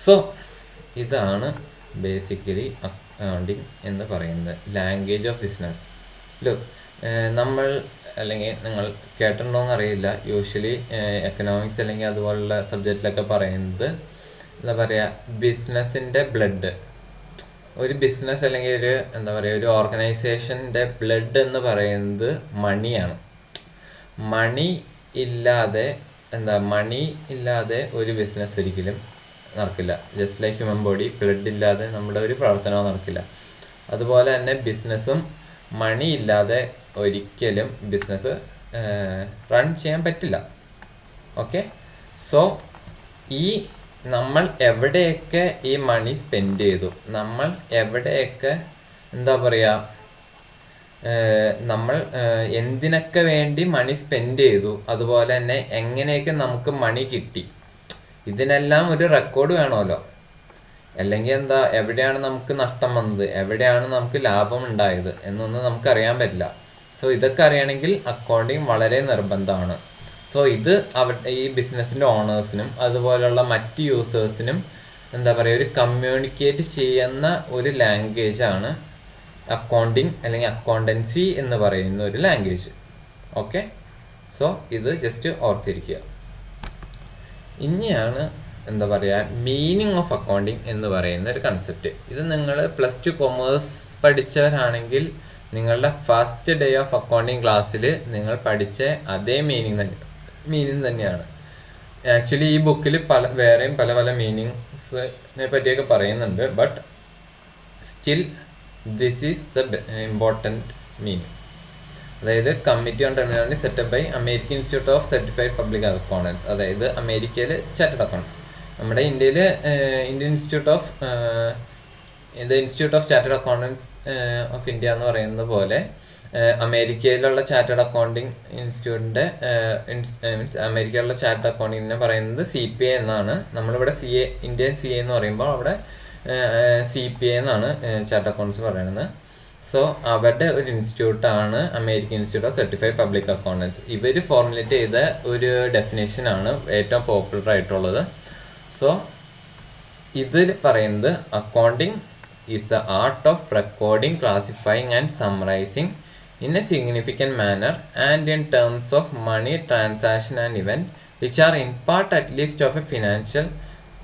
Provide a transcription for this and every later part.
So ഇതാണ് basically accounting എന്ന് പറയുന്നത്, ലാംഗ്വേജ് ഓഫ് ബിസിനസ്. ലുക്ക്, നമ്മൾ അല്ലെങ്കിൽ നിങ്ങൾ കേട്ടിട്ടുണ്ടോയെന്ന് അറിയില്ല, യൂഷ്വലി എക്കണോമിക്സ് അല്ലെങ്കിൽ അതുപോലുള്ള സബ്ജക്റ്റിലൊക്കെ പറയുന്നത് എന്താ പറയുക, ബിസിനസ്സിൻ്റെ ബ്ലഡ്. ഒരു ബിസിനസ് അല്ലെങ്കിൽ ഒരു എന്താ പറയുക ഒരു ഓർഗനൈസേഷൻ്റെ ബ്ലഡ് എന്ന് പറയുന്നത് മണിയാണ്. മണി ഇല്ലാതെ ഒരു ബിസിനസ് ഒരിക്കലും നടക്കില്ല. Just like human body, blood ഇല്ലാതെ നമ്മുടെ ഒരു പ്രവർത്തനവും നടക്കില്ല. അതുപോലെ തന്നെ ബിസിനസ്സും മണി ഇല്ലാതെ ഒരിക്കലും ബിസിനസ് റൺ ചെയ്യാൻ പറ്റില്ല. ഓക്കെ, സോ നമ്മൾ എവിടെയൊക്കെ ഈ മണി സ്പെൻഡ് ചെയ്തു, നമ്മൾ എവിടെയൊക്കെ എന്താ പറയുക, നമ്മൾ എന്തിനൊക്കെ വേണ്ടി മണി സ്പെൻഡ് ചെയ്തു, അതുപോലെ തന്നെ എങ്ങനെയൊക്കെ നമുക്ക് മണി കിട്ടി, ഇതിനെല്ലാം ഒരു റെക്കോർഡ് വേണമല്ലോ. അല്ലെങ്കിൽ എവിടെയാണ് നമുക്ക് നഷ്ടം വന്നത്, എവിടെയാണ് നമുക്ക് ലാഭം ഉണ്ടായത് എന്നൊന്നും നമുക്കറിയാൻ പറ്റില്ല. സോ ഇതൊക്കെ അറിയണമെങ്കിൽ അക്കൗണ്ടിങ് വളരെ നിർബന്ധമാണ്. സോ ഇത് ഈ ബിസിനസ്സിൻ്റെ ഓണേഴ്സിനും അതുപോലുള്ള മറ്റ് യൂസേഴ്സിനും എന്താ പറയുക ഒരു കമ്മ്യൂണിക്കേറ്റ് ചെയ്യുന്ന ഒരു ലാംഗ്വേജാണ് അക്കൗണ്ടിങ് അല്ലെങ്കിൽ അക്കൗണ്ടൻസി എന്ന് പറയുന്ന ഒരു ലാംഗ്വേജ്. ഓക്കെ, സോ ഇത് ജസ്റ്റ് ഓർത്തിരിക്കുക. ഇനിയാണ് എന്താ പറയുക മീനിങ് ഓഫ് അക്കൗണ്ടിങ് എന്ന് പറയുന്ന ഒരു കൺസെപ്റ്റ്. ഇത് നിങ്ങൾ +2 കൊമേഴ്സ് പഠിച്ചവരാണെങ്കിൽ നിങ്ങളുടെ ഫസ്റ്റ് ഡേ ഓഫ് അക്കൗണ്ടിങ് ക്ലാസ്സിൽ നിങ്ങൾ പഠിച്ച അതേ മീനിങ് തന്നെയാണ്. ആക്ച്വലി ഈ ബുക്കിൽ വേറെയും പല പല മീനിങ്സിനെ പറ്റിയൊക്കെ പറയുന്നുണ്ട്, but still this is the important meaning. അതായത് committee on terminology set up by American Institute of Certified Public Accountants. അതായത് അമേരിക്കയിൽ ചാർട്ടേഡ് അക്കൗണ്ട്സ്. നമ്മുടെ ഇന്ത്യയിൽ Indian Institute of Chartered Accountants of India എന്ന് പറയുന്നത് പോലെ അമേരിക്കയിലുള്ള ചാർട്ടേഡ് അക്കൗണ്ടിങ് ഇൻസ്റ്റിറ്റ്യൂട്ടിൻ്റെ മീൻസ് അമേരിക്കയിലുള്ള ചാർട്ടേഡ് അക്കൗണ്ടിങ്ങിനെ പറയുന്നത് CPA എന്നാണ്. നമ്മളിവിടെ ഇന്ത്യൻ CA എന്ന് പറയുമ്പോൾ അവിടെ CPA എന്നാണ് ചാർട്ടേഡ് അക്കൗണ്ട്സ് പറയുന്നത്. സോ അവരുടെ ഒരു ഇൻസ്റ്റിറ്റ്യൂട്ടാണ് American Institute of Certified Public Accountants. ഇവർ ഫോർമുലേറ്റ് ചെയ്ത ഒരു ഡെഫിനേഷനാണ് ഏറ്റവും പോപ്പുലർ ആയിട്ടുള്ളത്. സോ ഇതിൽ പറയുന്നത് accounting is the art of recording, classifying and summarising in a significant manner and in terms of money, transaction and event which are in part at least of a financial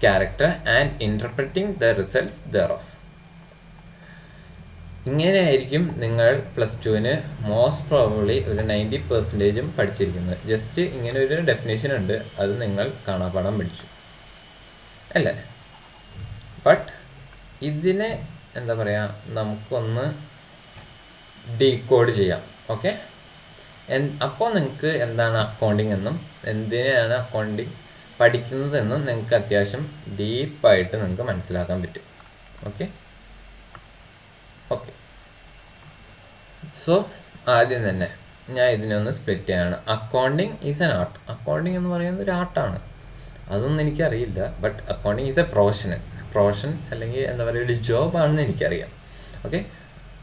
character and interpreting the results thereof. ഇങ്ങനെയായിരിക്കും നിങ്ങൾ +2-ന് most probably ഒരു 90% പഠിച്ചിരിക്കുന്നത്. Just ഇങ്ങനെ ഒരു definition ഉണ്ട്, അത് നിങ്ങൾ കാണാപ്പാഠം പഠിച്ചു അല്ലേ. ബട്ട് ഇതിനെ എന്താ പറയുക നമുക്കൊന്ന് ഡീകോഡ് ചെയ്യാം. ഓക്കെ, അപ്പോൾ നിങ്ങൾക്ക് എന്താണ് അക്കൗണ്ടിങ് എന്നും എന്തിനാണ് അക്കൗണ്ടിങ് പഠിക്കുന്നതെന്നും നിങ്ങൾക്ക് അത്യാവശ്യം ഡീപ്പായിട്ട് നിങ്ങൾക്ക് മനസ്സിലാക്കാൻ പറ്റും. ഓക്കെ, സോ ആദ്യം തന്നെ ഞാൻ ഇതിനൊന്ന് സ്പ്ലിറ്റ് ചെയ്യാണ്. Accounting is an art. Accounting എന്ന് പറയുന്നത് ഒരു ആർട്ടാണ്. അതൊന്നും എനിക്കറിയില്ല, but accounting is A profession അല്ലെങ്കിൽ എന്താ പറയുക ഒരു ജോബാണെന്ന് എനിക്കറിയാം. ഓക്കെ,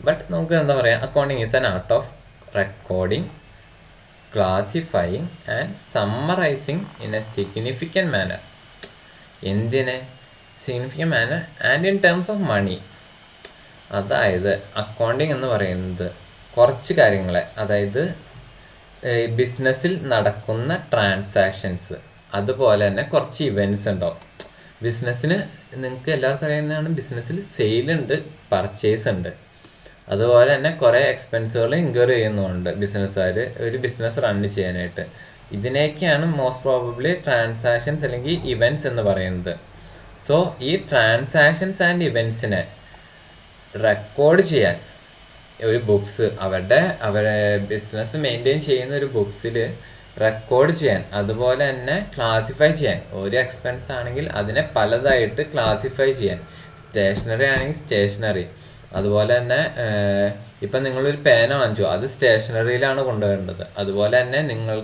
ബട്ട് നമുക്ക് എന്താ പറയുക accounting is an art of recording, classifying and summarizing in a significant manner. എന്തിനെ significant manner and in terms of money. അതായത് അക്കൗണ്ടിങ് എന്ന് പറയുന്നത് കുറച്ച് കാര്യങ്ങളെ, അതായത് ബിസിനസ്സിൽ നടക്കുന്ന ട്രാൻസാക്ഷൻസ്, അതുപോലെ തന്നെ കുറച്ച് ഇവൻറ്റ്സ് ഉണ്ടാവും. ബിസിനസ്സിന് നിങ്ങൾക്ക് എല്ലാവർക്കും അറിയുന്നതാണ്, ബിസിനസ്സിൽ സെയിലുണ്ട്, പർച്ചേസ് ഉണ്ട്, അതുപോലെ തന്നെ കുറേ എക്സ്പെൻസുകൾ ഇൻകർ ചെയ്യുന്നുണ്ട് ബിസിനസ്സുകാർ ഒരു ബിസിനസ് റൺ ചെയ്യാനായിട്ട്. ഇതിനെയൊക്കെയാണ് മോസ്റ്റ് പ്രോബബ്ലി ട്രാൻസാക്ഷൻസ് അല്ലെങ്കിൽ ഇവൻറ്റ്സ് എന്ന് പറയുന്നത്. സോ ഈ ട്രാൻസാക്ഷൻസ് ആൻഡ് ഇവൻറ്റ്സിനെ റെക്കോർഡ് ചെയ്യാൻ ഒരു ബുക്സ്, അവരുടെ ബിസിനസ് മെയിൻറ്റെയിൻ ചെയ്യുന്ന ഒരു ബുക്സിൽ റെക്കോർഡ് ചെയ്യാൻ, അതുപോലെ തന്നെ ക്ലാസിഫൈ ചെയ്യാൻ, ഒരു എക്സ്പെൻസ് ആണെങ്കിൽ അതിനെ പലതായിട്ട് ക്ലാസിഫൈ ചെയ്യാൻ, സ്റ്റേഷനറി ആണെങ്കിൽ സ്റ്റേഷനറി, അതുപോലെ തന്നെ ഇപ്പം നിങ്ങളൊരു പേന വാങ്ങിച്ചു, അത് സ്റ്റേഷനറിയിലാണ് കൊണ്ടുവരേണ്ടത്. അതുപോലെ തന്നെ നിങ്ങൾ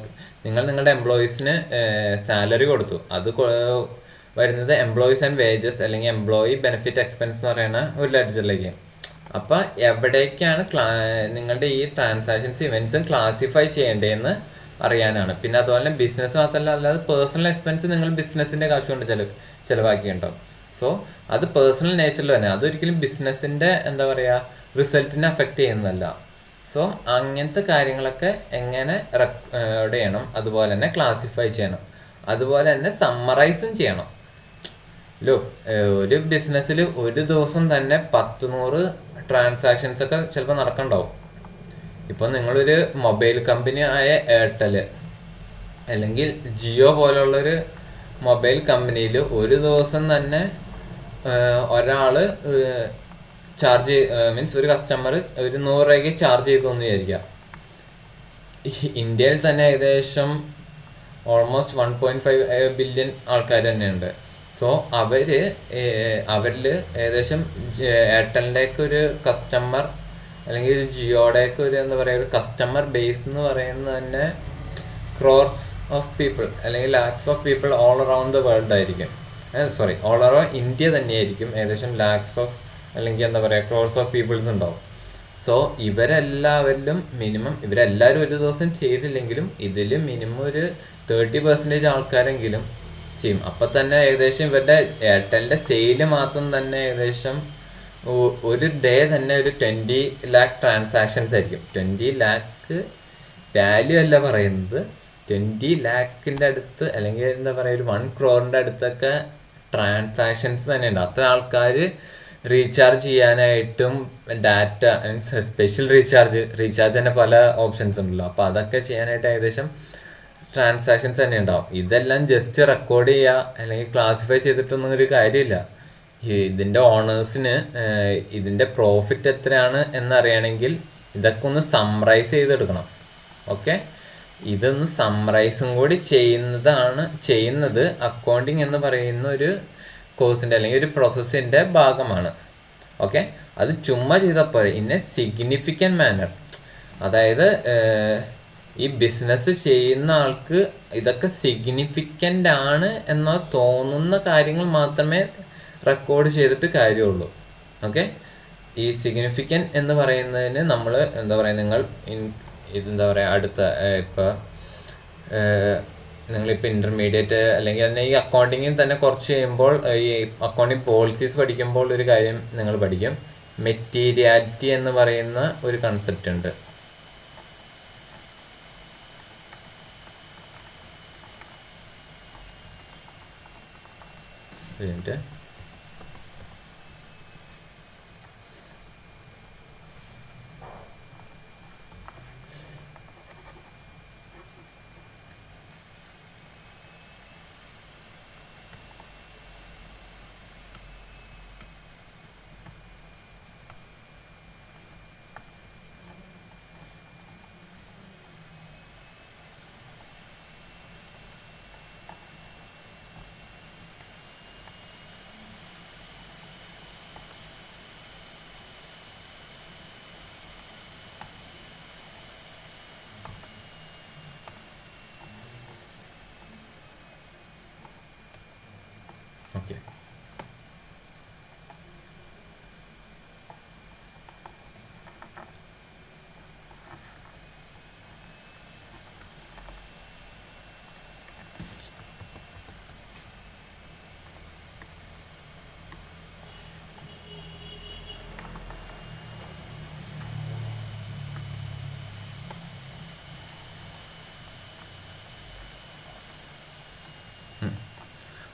നിങ്ങളുടെ എംപ്ലോയീസിന് സാലറി കൊടുത്തു, അത് വരുന്നത് എംപ്ലോയീസ് ആൻഡ് വേജസ് അല്ലെങ്കിൽ എംപ്ലോയി ബെനിഫിറ്റ് എക്സ്പെൻസ് എന്ന് പറയുന്ന ഒരു ലെഡ്ജറിലേക്ക്. അപ്പോൾ എവിടേക്കാണ് നിങ്ങളുടെ ഈ ട്രാൻസാക്ഷൻസ് ഇവൻറ്റ്സും ക്ലാസിഫൈ ചെയ്യേണ്ടതെന്ന് അറിയാനാണ്. പിന്നെ അതുപോലെ ബിസിനസ് മാത്രമല്ല, അല്ലാതെ പേഴ്സണൽ എക്സ്പെൻസ് നിങ്ങൾ ബിസിനസ്സിൻ്റെ കാശ് കൊണ്ട് ചിലവാക്കിയിട്ടുണ്ടാവും. സോ അത് പേഴ്സണൽ നേച്ചറിൽ തന്നെ, അതൊരിക്കലും ബിസിനസ്സിൻ്റെ എന്താ പറയുക റിസൾട്ടിനെ അഫക്റ്റ് ചെയ്യുന്നതല്ല. സോ അങ്ങനത്തെ കാര്യങ്ങളൊക്കെ എങ്ങനെ റെക്കോർഡ് ചെയ്യണം, അതുപോലെ തന്നെ ക്ലാസിഫൈ ചെയ്യണം, അതുപോലെ തന്നെ സമ്മറൈസും ചെയ്യണം. ഒരു ബിസിനസ്സിൽ ഒരു ദിവസം തന്നെ 100 ട്രാൻസാക്ഷൻസ് ഒക്കെ ചിലപ്പോൾ നടക്കണ്ടാവും. ഇപ്പോൾ നിങ്ങളൊരു മൊബൈൽ കമ്പനി ആയ എയർടെൽ അല്ലെങ്കിൽ ജിയോ പോലുള്ളൊരു മൊബൈൽ കമ്പനിയിൽ ഒരു ദിവസം തന്നെ ഒരാൾ ചാർജ് മീൻസ് ഒരു കസ്റ്റമർ ഒരു 100 രൂപയ്ക്ക് ചാർജ് ചെയ്തു എന്ന് വിചാരിക്കുക. ഇന്ത്യയിൽ തന്നെ ഏകദേശം ഓൾമോസ്റ്റ് 1.5 ബില്യൺ ആൾക്കാർ തന്നെയുണ്ട്. സോ അവരിൽ ഏകദേശം എയർടെലിൻ്റെയൊക്കെ ഒരു കസ്റ്റമർ അല്ലെങ്കിൽ ഒരു ജിയോയുടെയൊക്കെ ഒരു എന്താ പറയുക ഒരു കസ്റ്റമർ ബേസ് എന്ന് പറയുന്നത് തന്നെ ക്രോർസ് ഓഫ് പീപ്പിൾ അല്ലെങ്കിൽ lakhs of people all around the world ആയിരിക്കും. ഓൾ അറൗണ്ട് ഇന്ത്യ തന്നെയായിരിക്കും. ഏകദേശം ലാക്സ് ഓഫ് അല്ലെങ്കിൽ എന്താ പറയുക ക്രോർസ് ഓഫ് പീപ്പിൾസ് ഉണ്ടാവും. സോ ഇവരെല്ലാവരിലും മിനിമം ഇവരെല്ലാവരും ഒരു ദിവസം ചെയ്തില്ലെങ്കിലും ഇതിൽ മിനിമം ഒരു 30% ആൾക്കാരെങ്കിലും ചെയ്യും. അപ്പം തന്നെ ഏകദേശം ഇവരുടെ എയർടെലിൻ്റെ സെയിൽ മാത്രം തന്നെ ഏകദേശം ഒരു ഡേ തന്നെ ഒരു 20 lakh ട്രാൻസാക്ഷൻസ് ആയിരിക്കും. 20 lakh വാല്യൂ അല്ല പറയുന്നത്, 20 lakhന്റെ അടുത്ത് അല്ലെങ്കിൽ എന്താ പറയുക ഒരു 1 crore അടുത്തൊക്കെ ട്രാൻസാക്ഷൻസ് തന്നെയുണ്ട്. അത്ര ആൾക്കാർ റീചാർജ് ചെയ്യാനായിട്ടും ഡാറ്റ മീൻസ് സ്പെഷ്യൽ റീചാർജ് തന്നെ പല ഓപ്ഷൻസ് ഉണ്ടല്ലോ. അപ്പോൾ അതൊക്കെ ചെയ്യാനായിട്ട് ഏകദേശം ട്രാൻസാക്ഷൻസ് തന്നെ ഉണ്ടാവും. ഇതെല്ലാം ജസ്റ്റ് റെക്കോർഡ് ചെയ്യുക അല്ലെങ്കിൽ ക്ലാസിഫൈ ചെയ്തിട്ടൊന്നും ഒരു കാര്യമില്ല. ഇതിൻ്റെ ഓണേഴ്സിന് ഇതിൻ്റെ പ്രോഫിറ്റ് എത്രയാണ് എന്നറിയണമെങ്കിൽ ഇതൊക്കെ ഒന്ന് സമ്മറൈസ് ചെയ്തെടുക്കണം. ഓക്കെ, ഇതൊന്ന് സമ്മറൈസും കൂടി ചെയ്യുന്നത് അക്കൗണ്ടിങ് എന്ന് പറയുന്ന ഒരു കോഴ്സിൻ്റെ അല്ലെങ്കിൽ ഒരു പ്രോസസ്സിൻ്റെ ഭാഗമാണ്. ഓക്കെ, അത് ചുമ്മാ ചെയ്താൽ പോരെ, ഇൻ എ സിഗ്നിഫിക്കൻറ്റ് മാനർ. അതായത് ഈ ബിസിനസ് ചെയ്യുന്ന ആൾക്ക് ഇതൊക്കെ സിഗ്നിഫിക്കൻ്റ് ആണ് എന്നോ തോന്നുന്ന കാര്യങ്ങൾ മാത്രമേ റെക്കോർഡ് ചെയ്തിട്ട് കാര്യമുള്ളൂ. ഓക്കെ, ഈ സിഗ്നിഫിക്കൻറ്റ് എന്ന് പറയുന്നതിന് നമ്മൾ എന്താ പറയുക നിങ്ങൾ എന്താ പറയുക അടുത്ത ഇപ്പോൾ നിങ്ങളിപ്പോൾ ഇൻ്റർമീഡിയറ്റ് അല്ലെങ്കിൽ തന്നെ ഈ അക്കൗണ്ടിങ്ങിൽ തന്നെ കുറച്ച് കഴിയുമ്പോൾ ഈ അക്കൗണ്ടിങ് പോളിസീസ് പഠിക്കുമ്പോൾ ഒരു കാര്യം നിങ്ങൾ പഠിക്കും, മെറ്റീരിയാലിറ്റി എന്ന് പറയുന്ന ഒരു കൺസെപ്റ്റ് ഉണ്ട്.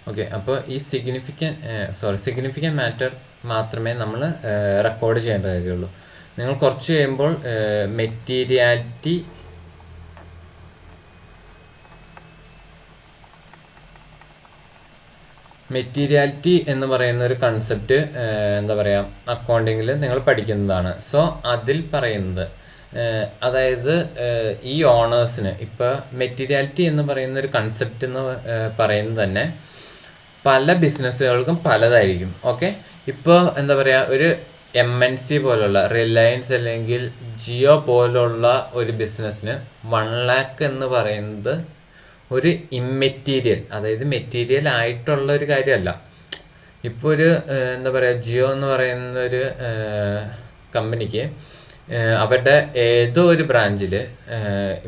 ഓക്കെ, അപ്പോൾ ഈ സിഗ്നിഫിക്കൻറ്റ് മാറ്റർ മാത്രമേ നമ്മൾ റെക്കോർഡ് ചെയ്യേണ്ട കാര്യമുള്ളൂ. നിങ്ങൾ കുറച്ച് കഴിയുമ്പോൾ മെറ്റീരിയാലിറ്റി എന്ന് പറയുന്ന ഒരു കൺസെപ്റ്റ് എന്താ പറയുക അക്കൗണ്ടിങ്ങിൽ നിങ്ങൾ പഠിക്കുന്നതാണ്. സോ അതിൽ പറയുന്നത് അതായത് ഈ ഓണേഴ്സിന് ഇപ്പോൾ മെറ്റീരിയാലിറ്റി എന്ന് പറയുന്ന ഒരു കൺസെപ്റ്റ് എന്ന് പറയുന്നത് തന്നെ പല ബിസിനസ്സുകൾക്കും പലതായിരിക്കും. ഓക്കെ, ഇപ്പോൾ എന്താ പറയുക ഒരു MNC പോലുള്ള റിലയൻസ് അല്ലെങ്കിൽ ജിയോ പോലുള്ള ഒരു ബിസിനസ്സിന് 1 lakh എന്ന് പറയുന്നത് ഒരു ഇമ്മെറ്റീരിയൽ, അതായത് മെറ്റീരിയൽ ആയിട്ടുള്ള ഒരു കാര്യമല്ല. ഇപ്പോൾ ഒരു എന്താ പറയുക ജിയോ എന്ന് പറയുന്ന ഒരു കമ്പനിക്ക് അവരുടെ ഏതോ ഒരു ബ്രാഞ്ചിൽ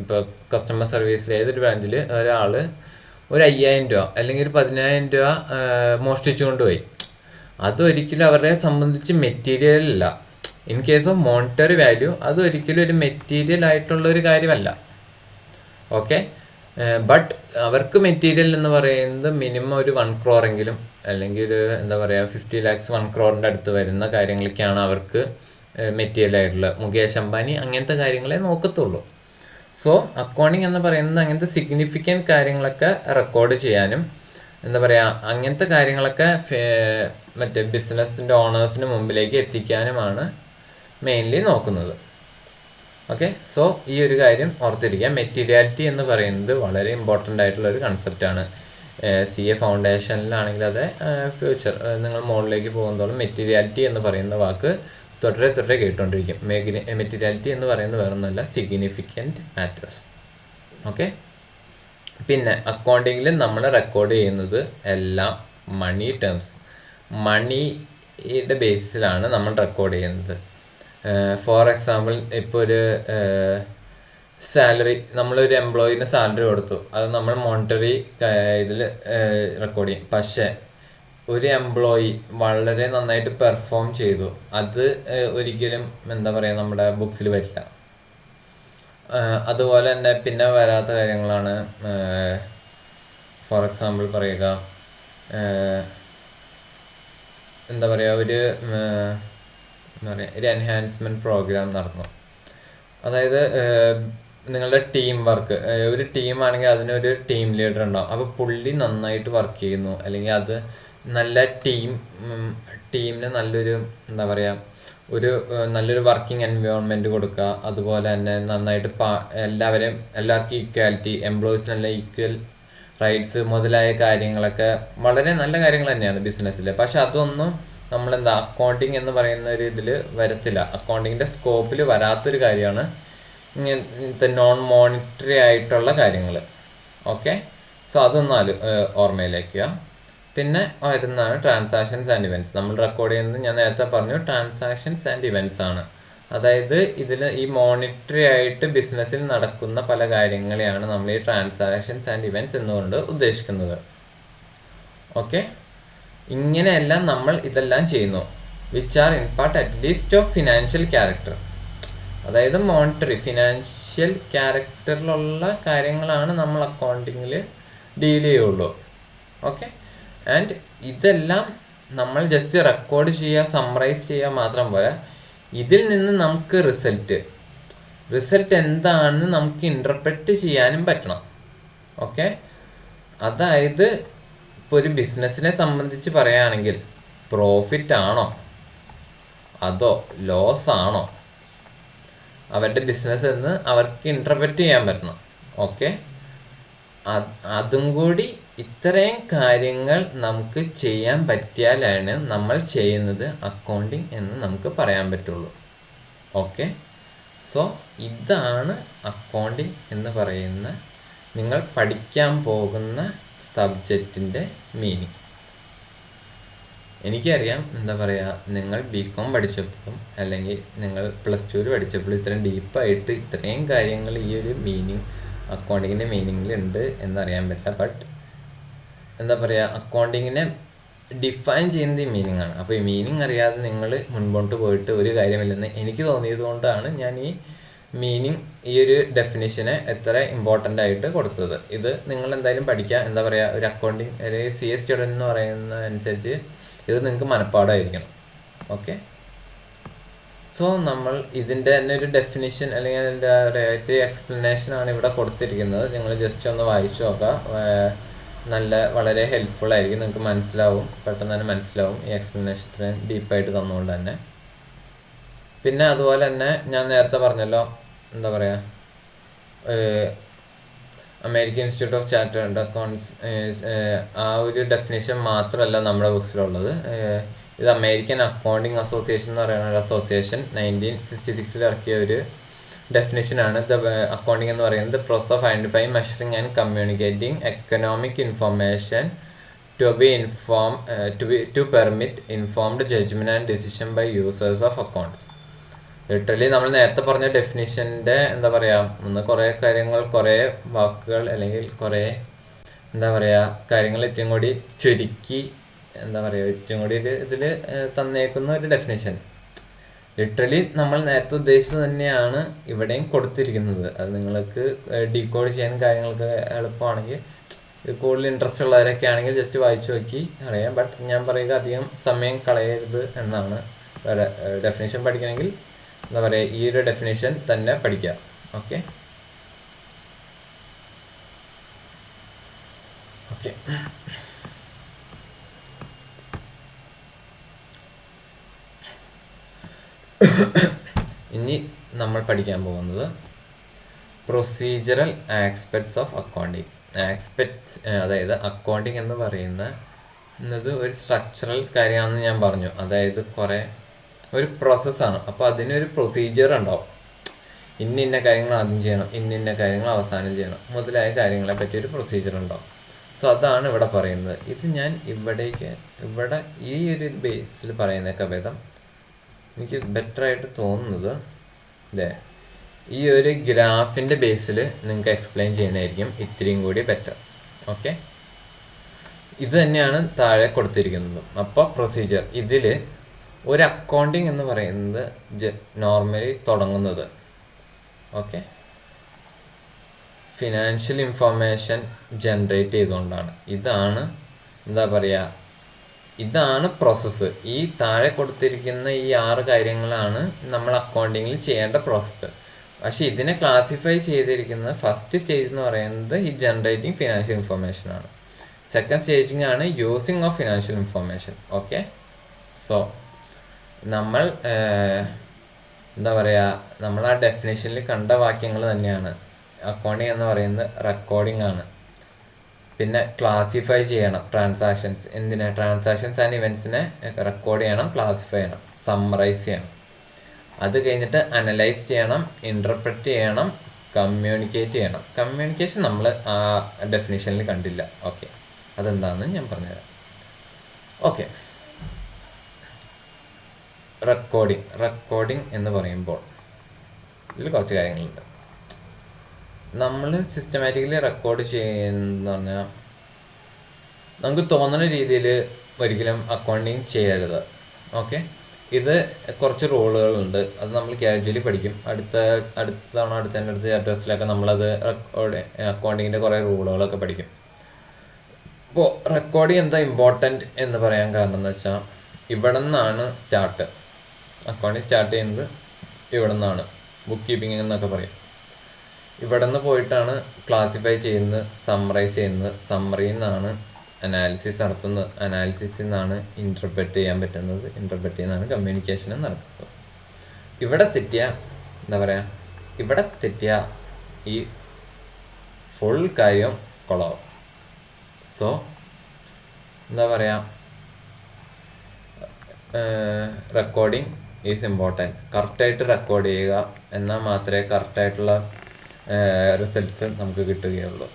ഇപ്പോൾ കസ്റ്റമർ സർവീസിൽ ഏതൊരു ബ്രാഞ്ചിൽ ഒരാൾ ഒരു 5,000 രൂപ അല്ലെങ്കിൽ ഒരു 10,000 രൂപ മോഷ്ടിച്ചു കൊണ്ടുപോയി. അതൊരിക്കലും അവരെ സംബന്ധിച്ച് മെറ്റീരിയൽ അല്ല. In case of monetary value അതൊരിക്കലും ഒരു മെറ്റീരിയൽ ആയിട്ടുള്ള ഒരു കാര്യമല്ല. ഓക്കെ, ബട്ട് അവർക്ക് മെറ്റീരിയൽ എന്ന് പറയുന്നത് മിനിമം ഒരു 1 crore എങ്കിലും, അല്ലെങ്കിൽ ഒരു എന്താ പറയുക 50 lakhs 1 crore അടുത്ത് വരുന്ന കാര്യങ്ങളൊക്കെയാണ് അവർക്ക് മെറ്റീരിയൽ ആയിട്ടുള്ളത്. മുകേഷ് അംബാനി അങ്ങനത്തെ കാര്യങ്ങളെ നോക്കത്തുള്ളൂ. സോ അക്കൗണ്ടിങ് എന്ന് പറയുന്നത് അങ്ങനത്തെ സിഗ്നിഫിക്കൻറ്റ് കാര്യങ്ങളൊക്കെ റെക്കോർഡ് ചെയ്യാനും എന്താ പറയുക അങ്ങനത്തെ കാര്യങ്ങളൊക്കെ മറ്റേ ബിസിനസ്സിൻ്റെ ഓണേഴ്സിന് മുമ്പിലേക്ക് എത്തിക്കാനുമാണ് മെയിൻലി നോക്കുന്നത്. ഓക്കെ, സോ ഈ ഒരു കാര്യം ഓർത്തിരിക്കുക. മെറ്റീരിയാലിറ്റി എന്ന് പറയുന്നത് വളരെ ഇമ്പോർട്ടൻ്റ് ആയിട്ടുള്ള ഒരു കൺസെപ്റ്റാണ്. CA ഫൗണ്ടേഷനിലാണെങ്കിൽ അതെ, ഫ്യൂച്ചർ നിങ്ങൾ മുകളിലേക്ക് പോകുന്നതോളം മെറ്റീരിയാലിറ്റി എന്ന് പറയുന്ന വാക്ക് തുടരെ കേട്ടുകൊണ്ടിരിക്കും. മെറ്റീരിയാലിറ്റി എന്ന് പറയുന്നത് വേറൊന്നുമല്ല, സിഗ്നിഫിക്കൻറ്റ് മാറ്റേഴ്സ്. ഓക്കെ, പിന്നെ അക്കൗണ്ടിങ്ങിൽ നമ്മൾ റെക്കോർഡ് ചെയ്യുന്നത് എല്ലാം മണി ടേംസ്, മണിയുടെ ബേസിസിലാണ് നമ്മൾ റെക്കോർഡ് ചെയ്യുന്നത്. ഫോർ എക്സാമ്പിൾ, ഇപ്പോൾ ഒരു സാലറി, നമ്മളൊരു എംപ്ലോയിന് സാലറി കൊടുത്തു, അത് നമ്മൾ മോണിറ്ററി ഇതിൽ റെക്കോർഡ് ചെയ്യും. പക്ഷേ ഒരു എംപ്ലോയി വളരെ നന്നായിട്ട് പെർഫോം ചെയ്തു, അത് ഒരിക്കലും എന്താ പറയുക നമ്മുടെ ബുക്സിൽ വരില്ല. അതുപോലെ തന്നെ പിന്നെ വരാത്ത കാര്യങ്ങളാണ്, ഫോർ എക്സാമ്പിൾ പറയുക, എന്താ പറയുക ഒരു എൻഹാൻസ്മെൻറ്റ് പ്രോഗ്രാം നടന്നു. അതായത് നിങ്ങളുടെ ടീം വർക്ക്, ഒരു ടീമാണെങ്കിൽ അതിനൊരു ടീം ലീഡർ ഉണ്ടാവും. അപ്പോൾ പുള്ളി നന്നായിട്ട് വർക്ക് ചെയ്യുന്നു, അല്ലെങ്കിൽ അത് നല്ല ടീമിന് നല്ലൊരു എന്താ പറയുക ഒരു നല്ലൊരു വർക്കിംഗ് എൻവയോൺമെൻറ്റ് കൊടുക്കുക. അതുപോലെ തന്നെ നന്നായിട്ട് എല്ലാവർക്കും ഈക്വാലിറ്റി, എംപ്ലോയീസിനെല്ലാം ഈക്വൽ റൈറ്റ്സ് മുതലായ കാര്യങ്ങളൊക്കെ വളരെ നല്ല കാര്യങ്ങൾ തന്നെയാണ് ബിസിനസ്സിൽ. പക്ഷെ അതൊന്നും നമ്മളെന്താ അക്കൗണ്ടിങ് എന്ന് പറയുന്ന ഒരു ഇതിൽ വരത്തില്ല. അക്കൗണ്ടിങ്ങിൻ്റെ സ്കോപ്പിൽ വരാത്തൊരു കാര്യമാണ് ഇങ്ങനത്തെ നോൺ മോണിറ്ററി ആയിട്ടുള്ള കാര്യങ്ങൾ. ഓക്കെ, സോ അതൊന്നും ഓർമ്മയിലേക്കുക. പിന്നെ വരുന്നതാണ് ട്രാൻസാക്ഷൻസ് ആൻഡ് ഇവൻറ്റ്സ്. നമ്മൾ റെക്കോർഡ് ചെയ്യുന്നത് ഞാൻ നേരത്തെ പറഞ്ഞു ട്രാൻസാക്ഷൻസ് ആൻഡ് ഇവൻറ്റ്സ് ആണ്. അതായത് ഇതിൽ ഈ മോണിറ്ററി ആയിട്ട് ബിസിനസ്സിൽ നടക്കുന്ന പല കാര്യങ്ങളെയാണ് നമ്മൾ ഈ ട്രാൻസാക്ഷൻസ് ആൻഡ് ഇവൻറ്റ്സ് എന്നുകൊണ്ട് ഉദ്ദേശിക്കുന്നത്. ഓക്കെ, ഇങ്ങനെയെല്ലാം നമ്മൾ ഇതെല്ലാം ചെയ്യുന്നു, which are in part at least of financial character. അതായത് മോണിറ്ററി ഫിനാൻഷ്യൽ ക്യാരക്ടറിലുള്ള കാര്യങ്ങളാണ് നമ്മൾ അക്കൗണ്ടിങ്ങിൽ ഡീൽ ചെയ്യുള്ളൂ. ഓക്കെ, ആൻഡ് ഇതെല്ലാം നമ്മൾ ജസ്റ്റ് റെക്കോർഡ് ചെയ്യുക, സമ്മറൈസ് ചെയ്യുക മാത്രം പോരാ, ഇതിൽ നിന്ന് നമുക്ക് റിസൾട്ട് എന്താണെന്ന് നമുക്ക് ഇൻ്റർപ്രറ്റ് ചെയ്യാനും പറ്റണം. ഓക്കെ, അതായത് ഇപ്പോൾ ഒരു ബിസിനസ്സിനെ സംബന്ധിച്ച് പറയുകയാണെങ്കിൽ പ്രോഫിറ്റ് ആണോ അതോ ലോസ് ആണോ അവരുടെ ബിസിനസ് എന്ന് അവർക്ക് ഇൻ്റർപ്രറ്റ് ചെയ്യാൻ പറ്റണം. ഓക്കെ, അതും കൂടി ഇത്രയും കാര്യങ്ങൾ നമുക്ക് ചെയ്യാൻ പറ്റിയാലാണ് നമ്മൾ ചെയ്യുന്നത് അക്കൗണ്ടിങ് എന്ന് നമുക്ക് പറയാൻ പറ്റുള്ളൂ. ഓക്കെ, സോ ഇതാണ് അക്കൗണ്ടിങ് എന്ന് പറയുന്ന നിങ്ങൾ പഠിക്കാൻ പോകുന്ന സബ്ജക്റ്റിൻ്റെ മീനിങ്. എനിക്കറിയാം എന്താ പറയുക, നിങ്ങൾ BCom പഠിച്ചപ്പോഴും അല്ലെങ്കിൽ നിങ്ങൾ +2 പഠിച്ചപ്പോഴും ഇത്രയും ഡീപ്പായിട്ട് ഇത്രയും കാര്യങ്ങൾ ഈ ഒരു മീനിങ് അക്കൗണ്ടിങ്ങിൻ്റെ മീനിങ്ങിലുണ്ട് എന്നറിയാൻ പറ്റില്ല. ബട്ട് എന്താ പറയുക, അക്കൗണ്ടിങ്ങിനെ ഡിഫൈൻ ചെയ്യുന്നത് ഈ മീനിങ് ആണ്. അപ്പോൾ ഈ മീനിങ് അറിയാതെ നിങ്ങൾ മുൻപോട്ട് പോയിട്ട് ഒരു കാര്യമില്ലെന്ന് എനിക്ക് തോന്നിയത് കൊണ്ടാണ് ഞാൻ ഈ മീനിങ്, ഈ ഒരു ഡെഫിനിഷനെ എത്ര ഇമ്പോർട്ടൻ്റ് ആയിട്ട് കൊടുത്തത്. ഇത് നിങ്ങൾ എന്തായാലും പഠിക്കുക. എന്താ പറയുക, ഒരു അക്കൗണ്ടിങ് ഒരു CA സ്റ്റുഡൻറ്റ് എന്ന് പറയുന്ന അനുസരിച്ച് ഇത് നിങ്ങൾക്ക് മനഃപ്പാടമായിരിക്കണം. ഓക്കെ, സോ നമ്മൾ ഇതിൻ്റെ തന്നെ ഒരു ഡെഫിനിഷൻ അല്ലെങ്കിൽ അതിൻ്റെ ഒരു എക്സ്പ്ലനേഷനാണ് ഇവിടെ കൊടുത്തിരിക്കുന്നത്. നിങ്ങൾ ജസ്റ്റ് ഒന്ന് വായിച്ചു നോക്കുക, വളരെ ഹെൽപ്ഫുൾ ആയിരിക്കും, നിങ്ങൾക്ക് മനസ്സിലാവും, പെട്ടെന്ന് തന്നെ മനസ്സിലാവും ഈ എക്സ്പ്ലനേഷൻ ഇത്രയും ഡീപ്പായിട്ട് തന്നുകൊണ്ട് തന്നെ. പിന്നെ അതുപോലെ തന്നെ ഞാൻ നേരത്തെ പറഞ്ഞല്ലോ, എന്താ പറയുക, American Institute of chartered accounts ആ ഒരു ഡെഫിനേഷൻ മാത്രമല്ല നമ്മുടെ ബുക്സിലുള്ളത്. ഇത് അമേരിക്കൻ അക്കൗണ്ടിങ് അസോസിയേഷൻ എന്ന് പറയുന്ന ഒരു അസോസിയേഷൻ 1966 ഇറക്കിയ ഒരു ഡെഫിനേഷനാണ്. അക്കൗണ്ടിങ് എന്ന് പറയുന്നത് process of identifying, measuring and communicating economic information to permit informed judgement and decision by users of accounts. Literally നമ്മൾ നേരത്തെ പറഞ്ഞ ഡെഫിനിഷൻ്റെ എന്താ പറയുക, കുറേ വാക്കുകൾ അല്ലെങ്കിൽ കുറേ എന്താ പറയുക കാര്യങ്ങൾ ഇത്രയും കൂടി ചുരുക്കി എന്താ പറയുക, ഏറ്റവും കൂടി ഒരു ഇതിൽ തന്നേക്കുന്ന ഒരു ഡെഫിനേഷൻ ലിറ്ററലി നമ്മൾ നേരത്തെ ഉദ്ദേശിച്ചത് തന്നെയാണ് ഇവിടെയും കൊടുത്തിരിക്കുന്നത്. അത് നിങ്ങൾക്ക് ഡീകോഡ് ചെയ്യാൻ കാര്യങ്ങൾക്ക് എളുപ്പമാണെങ്കിൽ, ഇത് കൂടുതൽ ഇൻട്രസ്റ്റ് ഉള്ളവരൊക്കെ ആണെങ്കിൽ ജസ്റ്റ് വായിച്ചു നോക്കി അറിയാം. ബട്ട് ഞാൻ പറയുക അധികം സമയം കളയരുത് എന്നാണ്. വേറെ ഡെഫിനേഷൻ പഠിക്കണമെങ്കിൽ എന്താ പറയുക, ഈ ഒരു ഡെഫിനേഷൻ തന്നെ പഠിക്കുക. ഓക്കെ ഓക്കെ ഇനി നമ്മൾ പഠിക്കാൻ പോകുന്നത് procedural aspects of accounting. Aspects അതായത് അക്കൗണ്ടിങ് എന്ന് പറയുന്നത് ഒരു സ്ട്രക്ചറൽ കാര്യമാണെന്ന് ഞാൻ പറഞ്ഞു. അതായത് ഒരു പ്രോസസ്സാണ്. അപ്പോൾ അതിനൊരു പ്രൊസീജിയർ ഉണ്ടാവും. ഇന്ന കാര്യങ്ങൾ ആദ്യം ചെയ്യണം, ഇന്ന കാര്യങ്ങൾ അവസാനം ചെയ്യണം, മുതലായ കാര്യങ്ങളെ പറ്റി ഒരു പ്രൊസീജിയർ ഉണ്ടാവും. സോ അതാണ് ഇവിടെ പറയുന്നത്. ഇത് ഞാൻ ഇവിടെ ഈ ഒരു ബേസിൽ പറയുന്നതൊക്കെ ഭേദം എനിക്ക് ബെറ്ററായിട്ട് തോന്നുന്നത് ഈ ഒരു ഗ്രാഫിൻ്റെ ബേസിൽ നിങ്ങൾക്ക് എക്സ്പ്ലെയിൻ ചെയ്യുന്നതായിരിക്കും ഇത്രയും കൂടി ബെറ്റർ. ഓക്കെ, ഇത് തന്നെയാണ് താഴെ കൊടുത്തിരിക്കുന്നത്. അപ്പോൾ പ്രൊസീജിയർ, ഇതിൽ ഒരു അക്കൗണ്ടിങ് എന്ന് പറയുന്നത് നോർമലി തുടങ്ങുന്നത് ഓക്കെ ഫിനാൻഷ്യൽ ഇൻഫർമേഷൻ ജനറേറ്റ് ചെയ്തുകൊണ്ടാണ്. ഇതാണ് എന്താ പറയുക, ഇതാണ് പ്രോസസ്സ്. ഈ താഴെ കൊടുത്തിരിക്കുന്ന ഈ 6 കാര്യങ്ങളാണ് നമ്മൾ അക്കൗണ്ടിങ്ങിൽ ചെയ്യേണ്ട പ്രോസസ്സ്. പക്ഷെ ഇതിനെ ക്ലാസിഫൈ ചെയ്തിരിക്കുന്ന ഫസ്റ്റ് സ്റ്റേജ് എന്ന് പറയുന്നത് ഈ ജനറേറ്റിംഗ് ഫിനാൻഷ്യൽ ഇൻഫർമേഷൻ ആണ്. സെക്കൻഡ് സ്റ്റേജിങ് ആണ് using of financial information. Okay, so നമ്മൾ എന്താ പറയുക, നമ്മൾ ആ ഡെഫിനേഷനിൽ കണ്ട വാക്യങ്ങൾ തന്നെയാണ്. അക്കൗണ്ടിങ് എന്ന് പറയുന്നത് റെക്കോർഡിംഗ് ആണ്. പിന്നെ ക്ലാസിഫൈ ചെയ്യണം ട്രാൻസാക്ഷൻസ്. ട്രാൻസാക്ഷൻസ് ആൻഡ് ഇവൻസിനെ റെക്കോർഡ് ചെയ്യണം, ക്ലാസിഫൈ ചെയ്യണം, സമ്മറൈസ് ചെയ്യണം. അത് കഴിഞ്ഞിട്ട് അനലൈസ് ചെയ്യണം, ഇൻ്റർപ്രറ്റ് ചെയ്യണം, കമ്മ്യൂണിക്കേറ്റ് ചെയ്യണം. കമ്മ്യൂണിക്കേഷൻ നമ്മൾ ആ ഡെഫിനേഷനിൽ കണ്ടില്ല. ഓക്കെ, അതെന്താണെന്ന് ഞാൻ പറഞ്ഞുതരാം. ഓക്കെ, റെക്കോർഡിംഗ് എന്ന് പറയുമ്പോൾ ഇതിൽ കുറച്ച് കാര്യങ്ങളുണ്ട്. നമ്മൾ സിസ്റ്റമാറ്റിക്കലി റെക്കോർഡ് ചെയ്യുന്ന പറഞ്ഞാൽ നമുക്ക് തോന്നുന്ന രീതിയിൽ ഒരിക്കലും അക്കൗണ്ടിങ് ചെയ്യരുത്. ഓക്കെ, ഇത് കുറച്ച് റൂളുകളുണ്ട്. അത് നമ്മൾ കാഷ്വലി പഠിക്കും. അടുത്ത ചാപ്റ്റേഴ്സിലൊക്കെ നമ്മളത് അക്കൗണ്ടിങ്ങിൻ്റെ കുറേ റൂളുകളൊക്കെ പഠിക്കും. ഇപ്പോൾ റെക്കോർഡിങ് എന്താ ഇമ്പോർട്ടൻറ്റ് എന്ന് പറയാൻ കാരണം എന്ന് വെച്ചാൽ, ഇവിടെ നിന്നാണ് സ്റ്റാർട്ട്. അക്കൗണ്ടിങ് സ്റ്റാർട്ട് ചെയ്യുന്നത് ഇവിടെ നിന്നാണ്. ബുക്ക് കീപ്പിംഗ് എന്നൊക്കെ പറയും. ഇവിടെ നിന്ന് പോയിട്ടാണ് ക്ലാസിഫൈ ചെയ്യുന്നത്, സമ്മറൈസ് ചെയ്യുന്നത്, സമ്മറിയിൽ നിന്നാണ് അനാലിസിസ് നടത്തുന്നത്, അനാലിസിസിൽ നിന്നാണ് ഇൻ്റർപ്രറ്റ് ചെയ്യാൻ പറ്റുന്നത്, ഇൻ്റർപ്രറ്റ് ചെയ്യുന്നതാണ് കമ്മ്യൂണിക്കേഷനും നടക്കുന്നത്. ഇവിടെ തെറ്റിയ ഈ ഫുൾ കാര്യം കൊളാവും. സോ എന്താ പറയുക, റെക്കോർഡിങ് ഈസ് ഇമ്പോർട്ടൻറ്റ്. കറക്റ്റായിട്ട് റെക്കോർഡ് ചെയ്യുക, എന്നാൽ മാത്രമേ കറക്റ്റായിട്ടുള്ള റിസൾട്ട്സ് നമുക്ക് കിട്ടുകയുള്ളൂ.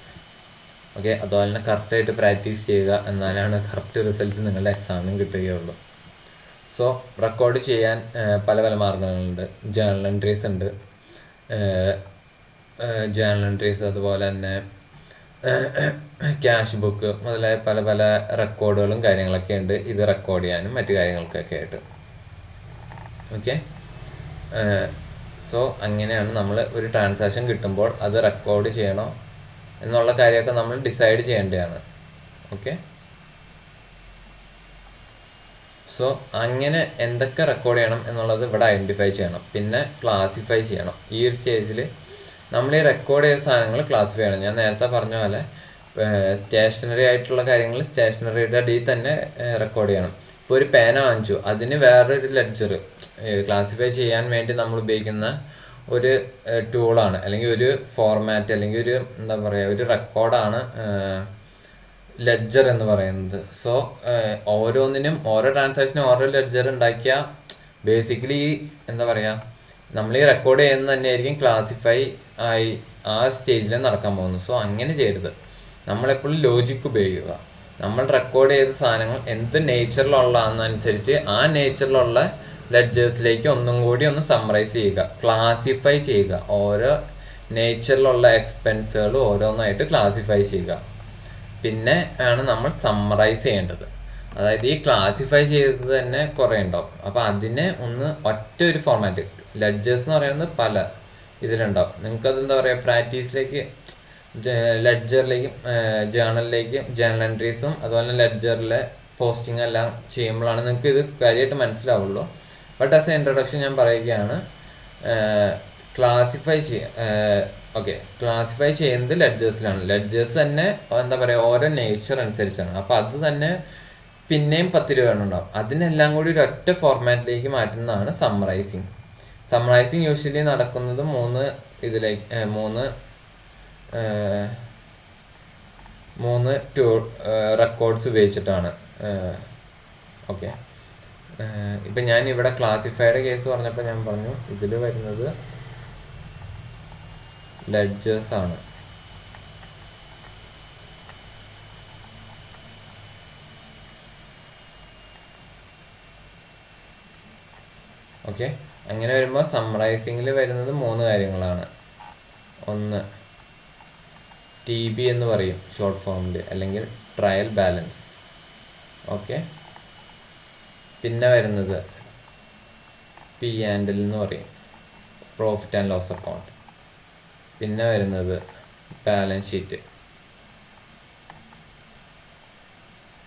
ഓക്കെ, അതുപോലെ തന്നെ കറക്റ്റായിട്ട് പ്രാക്ടീസ് ചെയ്യുക, എന്നാലാണ് കറക്റ്റ് റിസൾട്ട്സ് നിങ്ങളുടെ എക്സാമിന് കിട്ടുകയുള്ളൂ. സോ റെക്കോർഡ് ചെയ്യാൻ പല മാർഗ്ഗങ്ങളുണ്ട്. ജേർണൽ എൻട്രീസ്, അതുപോലെ തന്നെ ക്യാഷ് ബുക്ക് മുതലായ പല റെക്കോർഡുകളും കാര്യങ്ങളൊക്കെ ഉണ്ട്. ഇത് റെക്കോർഡ് ചെയ്യാനും മറ്റു കാര്യങ്ങൾക്കൊക്കെ ആയിട്ട്. ഓക്കെ, സോ അങ്ങനെയാണ് നമ്മൾ ഒരു ട്രാൻസാക്ഷൻ കിട്ടുമ്പോൾ അത് റെക്കോർഡ് ചെയ്യണോ എന്നുള്ള കാര്യമൊക്കെ നമ്മൾ ഡിസൈഡ് ചെയ്യേണ്ടതാണ്. ഓക്കെ, സോ അങ്ങനെ എന്തൊക്കെ റെക്കോർഡ് ചെയ്യണം എന്നുള്ളത് ഇവിടെ ഐഡൻറ്റിഫൈ ചെയ്യണം. പിന്നെ ക്ലാസിഫൈ ചെയ്യണം. ഈ ഒരു സ്റ്റേജിൽ നമ്മൾ ഈ റെക്കോർഡ് ചെയ്ത സാധനങ്ങൾ ക്ലാസിഫൈ ചെയ്യണം. ഞാൻ നേരത്തെ പറഞ്ഞ പോലെ സ്റ്റേഷനറി ആയിട്ടുള്ള കാര്യങ്ങൾ സ്റ്റേഷനറിയുടെ അടിയിൽ തന്നെ റെക്കോർഡ് ചെയ്യണം. ഇപ്പോൾ ഒരു പേന വാങ്ങിച്ചു, അതിന് വേറൊരു ലെഡ്ജർ ക്ലാസിഫൈ ചെയ്യാൻ വേണ്ടി നമ്മൾ ഉപയോഗിക്കുന്ന ഒരു ടൂളാണ്, അല്ലെങ്കിൽ ഒരു ഫോർമാറ്റ്, അല്ലെങ്കിൽ ഒരു എന്താ പറയുക, ഒരു റെക്കോർഡാണ് ലെഡ്ജർ എന്ന് പറയുന്നത്. സോ ഓരോന്നിനും ഓരോ ട്രാൻസാക്ഷനും ഓരോ ലെഡ്ജർ ഉണ്ടാക്കിയാൽ ബേസിക്കലി എന്താ പറയുക, നമ്മൾ ഈ റെക്കോർഡ് ചെയ്യുന്നത് തന്നെയായിരിക്കും ക്ലാസിഫൈ ആയി ആ സ്റ്റേജിൽ നടക്കാൻ പോകുന്നത്. സോ അങ്ങനെ ചെയ്യരുത്. നമ്മളെപ്പോഴും ലോജിക്ക് ഉപയോഗിക്കുക. നമ്മൾ റെക്കോർഡ് ചെയ്ത സാധനങ്ങൾ എന്ത് നേച്ചറിലുള്ളതെന്നനുസരിച്ച് ആ നേച്ചറിലുള്ള ലെഡ്ജേഴ്സിലേക്ക് ഒന്നും കൂടി ഒന്ന് സമ്മറൈസ് ചെയ്യുക, ക്ലാസിഫൈ ചെയ്യുക. ഓരോ നേച്ചറിലുള്ള എക്സ്പെൻസുകൾ ഓരോന്നായിട്ട് ക്ലാസിഫൈ ചെയ്യുക. പിന്നെ ആണ് നമ്മൾ സമ്മറൈസ് ചെയ്യേണ്ടത്. അതായത് ഈ ക്ലാസിഫൈ ചെയ്തത് തന്നെ കുറേ ഉണ്ടാവും. അപ്പോൾ അതിനെ ഒന്ന് ഒറ്റ ഒരു ഫോർമാറ്റ്, ലെഡ്ജേഴ്സ് എന്ന് പറയുന്നത് പല ഇതിലുണ്ടാവും. നിങ്ങൾക്കത് എന്താ പറയുക, പ്രാക്ടീസിലേക്ക് ലെഡ്ജറിലേക്കും ജേണലിലേക്കും ജേണൽ എൻട്രീസും അതുപോലെ ലെഡ്ജറിലെ പോസ്റ്റിംഗ് എല്ലാം ചെയ്യുമ്പോഴാണ് നിങ്ങൾക്ക് ഇത് കാര്യമായിട്ട് മനസ്സിലാവുള്ളൂ. ബട്ട് ആസ് എ ഇൻട്രൊഡക്ഷൻ ഞാൻ പറയുകയാണ്, ക്ലാസിഫൈ ക്ലാസിഫൈ ചെയ്യുന്നത് ലെഡ്ജേഴ്സിലാണ്. ലെഡ്ജേഴ്സ് തന്നെ എന്താ പറയുക ഓരോ നേച്ചർ അനുസരിച്ചാണ്. അപ്പോൾ അത് തന്നെ പിന്നെയും 10 രൂപ ഉണ്ടാവും. അതിനെല്ലാം കൂടി ഒരു ഒറ്റ ഫോർമാറ്റിലേക്ക് മാറ്റുന്നതാണ് സമ്മറൈസിങ്. സമ്മറൈസിങ് യൂഷ്വലി നടക്കുന്നത് മൂന്ന് റെക്കോർഡ്സ് ഉപയോഗിച്ചിട്ടാണ്. ഓക്കെ, ഇപ്പം ഞാൻ ഇവിടെ ക്ലാസിഫൈഡ് കേസ് പറഞ്ഞപ്പോൾ ഞാൻ പറഞ്ഞു ഇതിൽ വരുന്നത് ലെഡ്ജേഴ്സ് ആണ്. ഓക്കെ, അങ്ങനെ വരുമ്പോൾ സമ്മറൈസിങ്ങിൽ വരുന്നത് 3 കാര്യങ്ങളാണ്. ഒന്ന് TB എന്ന് പറയും ഷോർട്ട് ഫോമിൽ, അല്ലെങ്കിൽ ട്രയൽ ബാലൻസ്. ഓക്കെ, പിന്നെ വരുന്നത് P&L എന്ന് പറയും, പ്രോഫിറ്റ് ആൻഡ് ലോസ് അക്കൗണ്ട്. പിന്നെ വരുന്നത് ബാലൻസ് ഷീറ്റ്.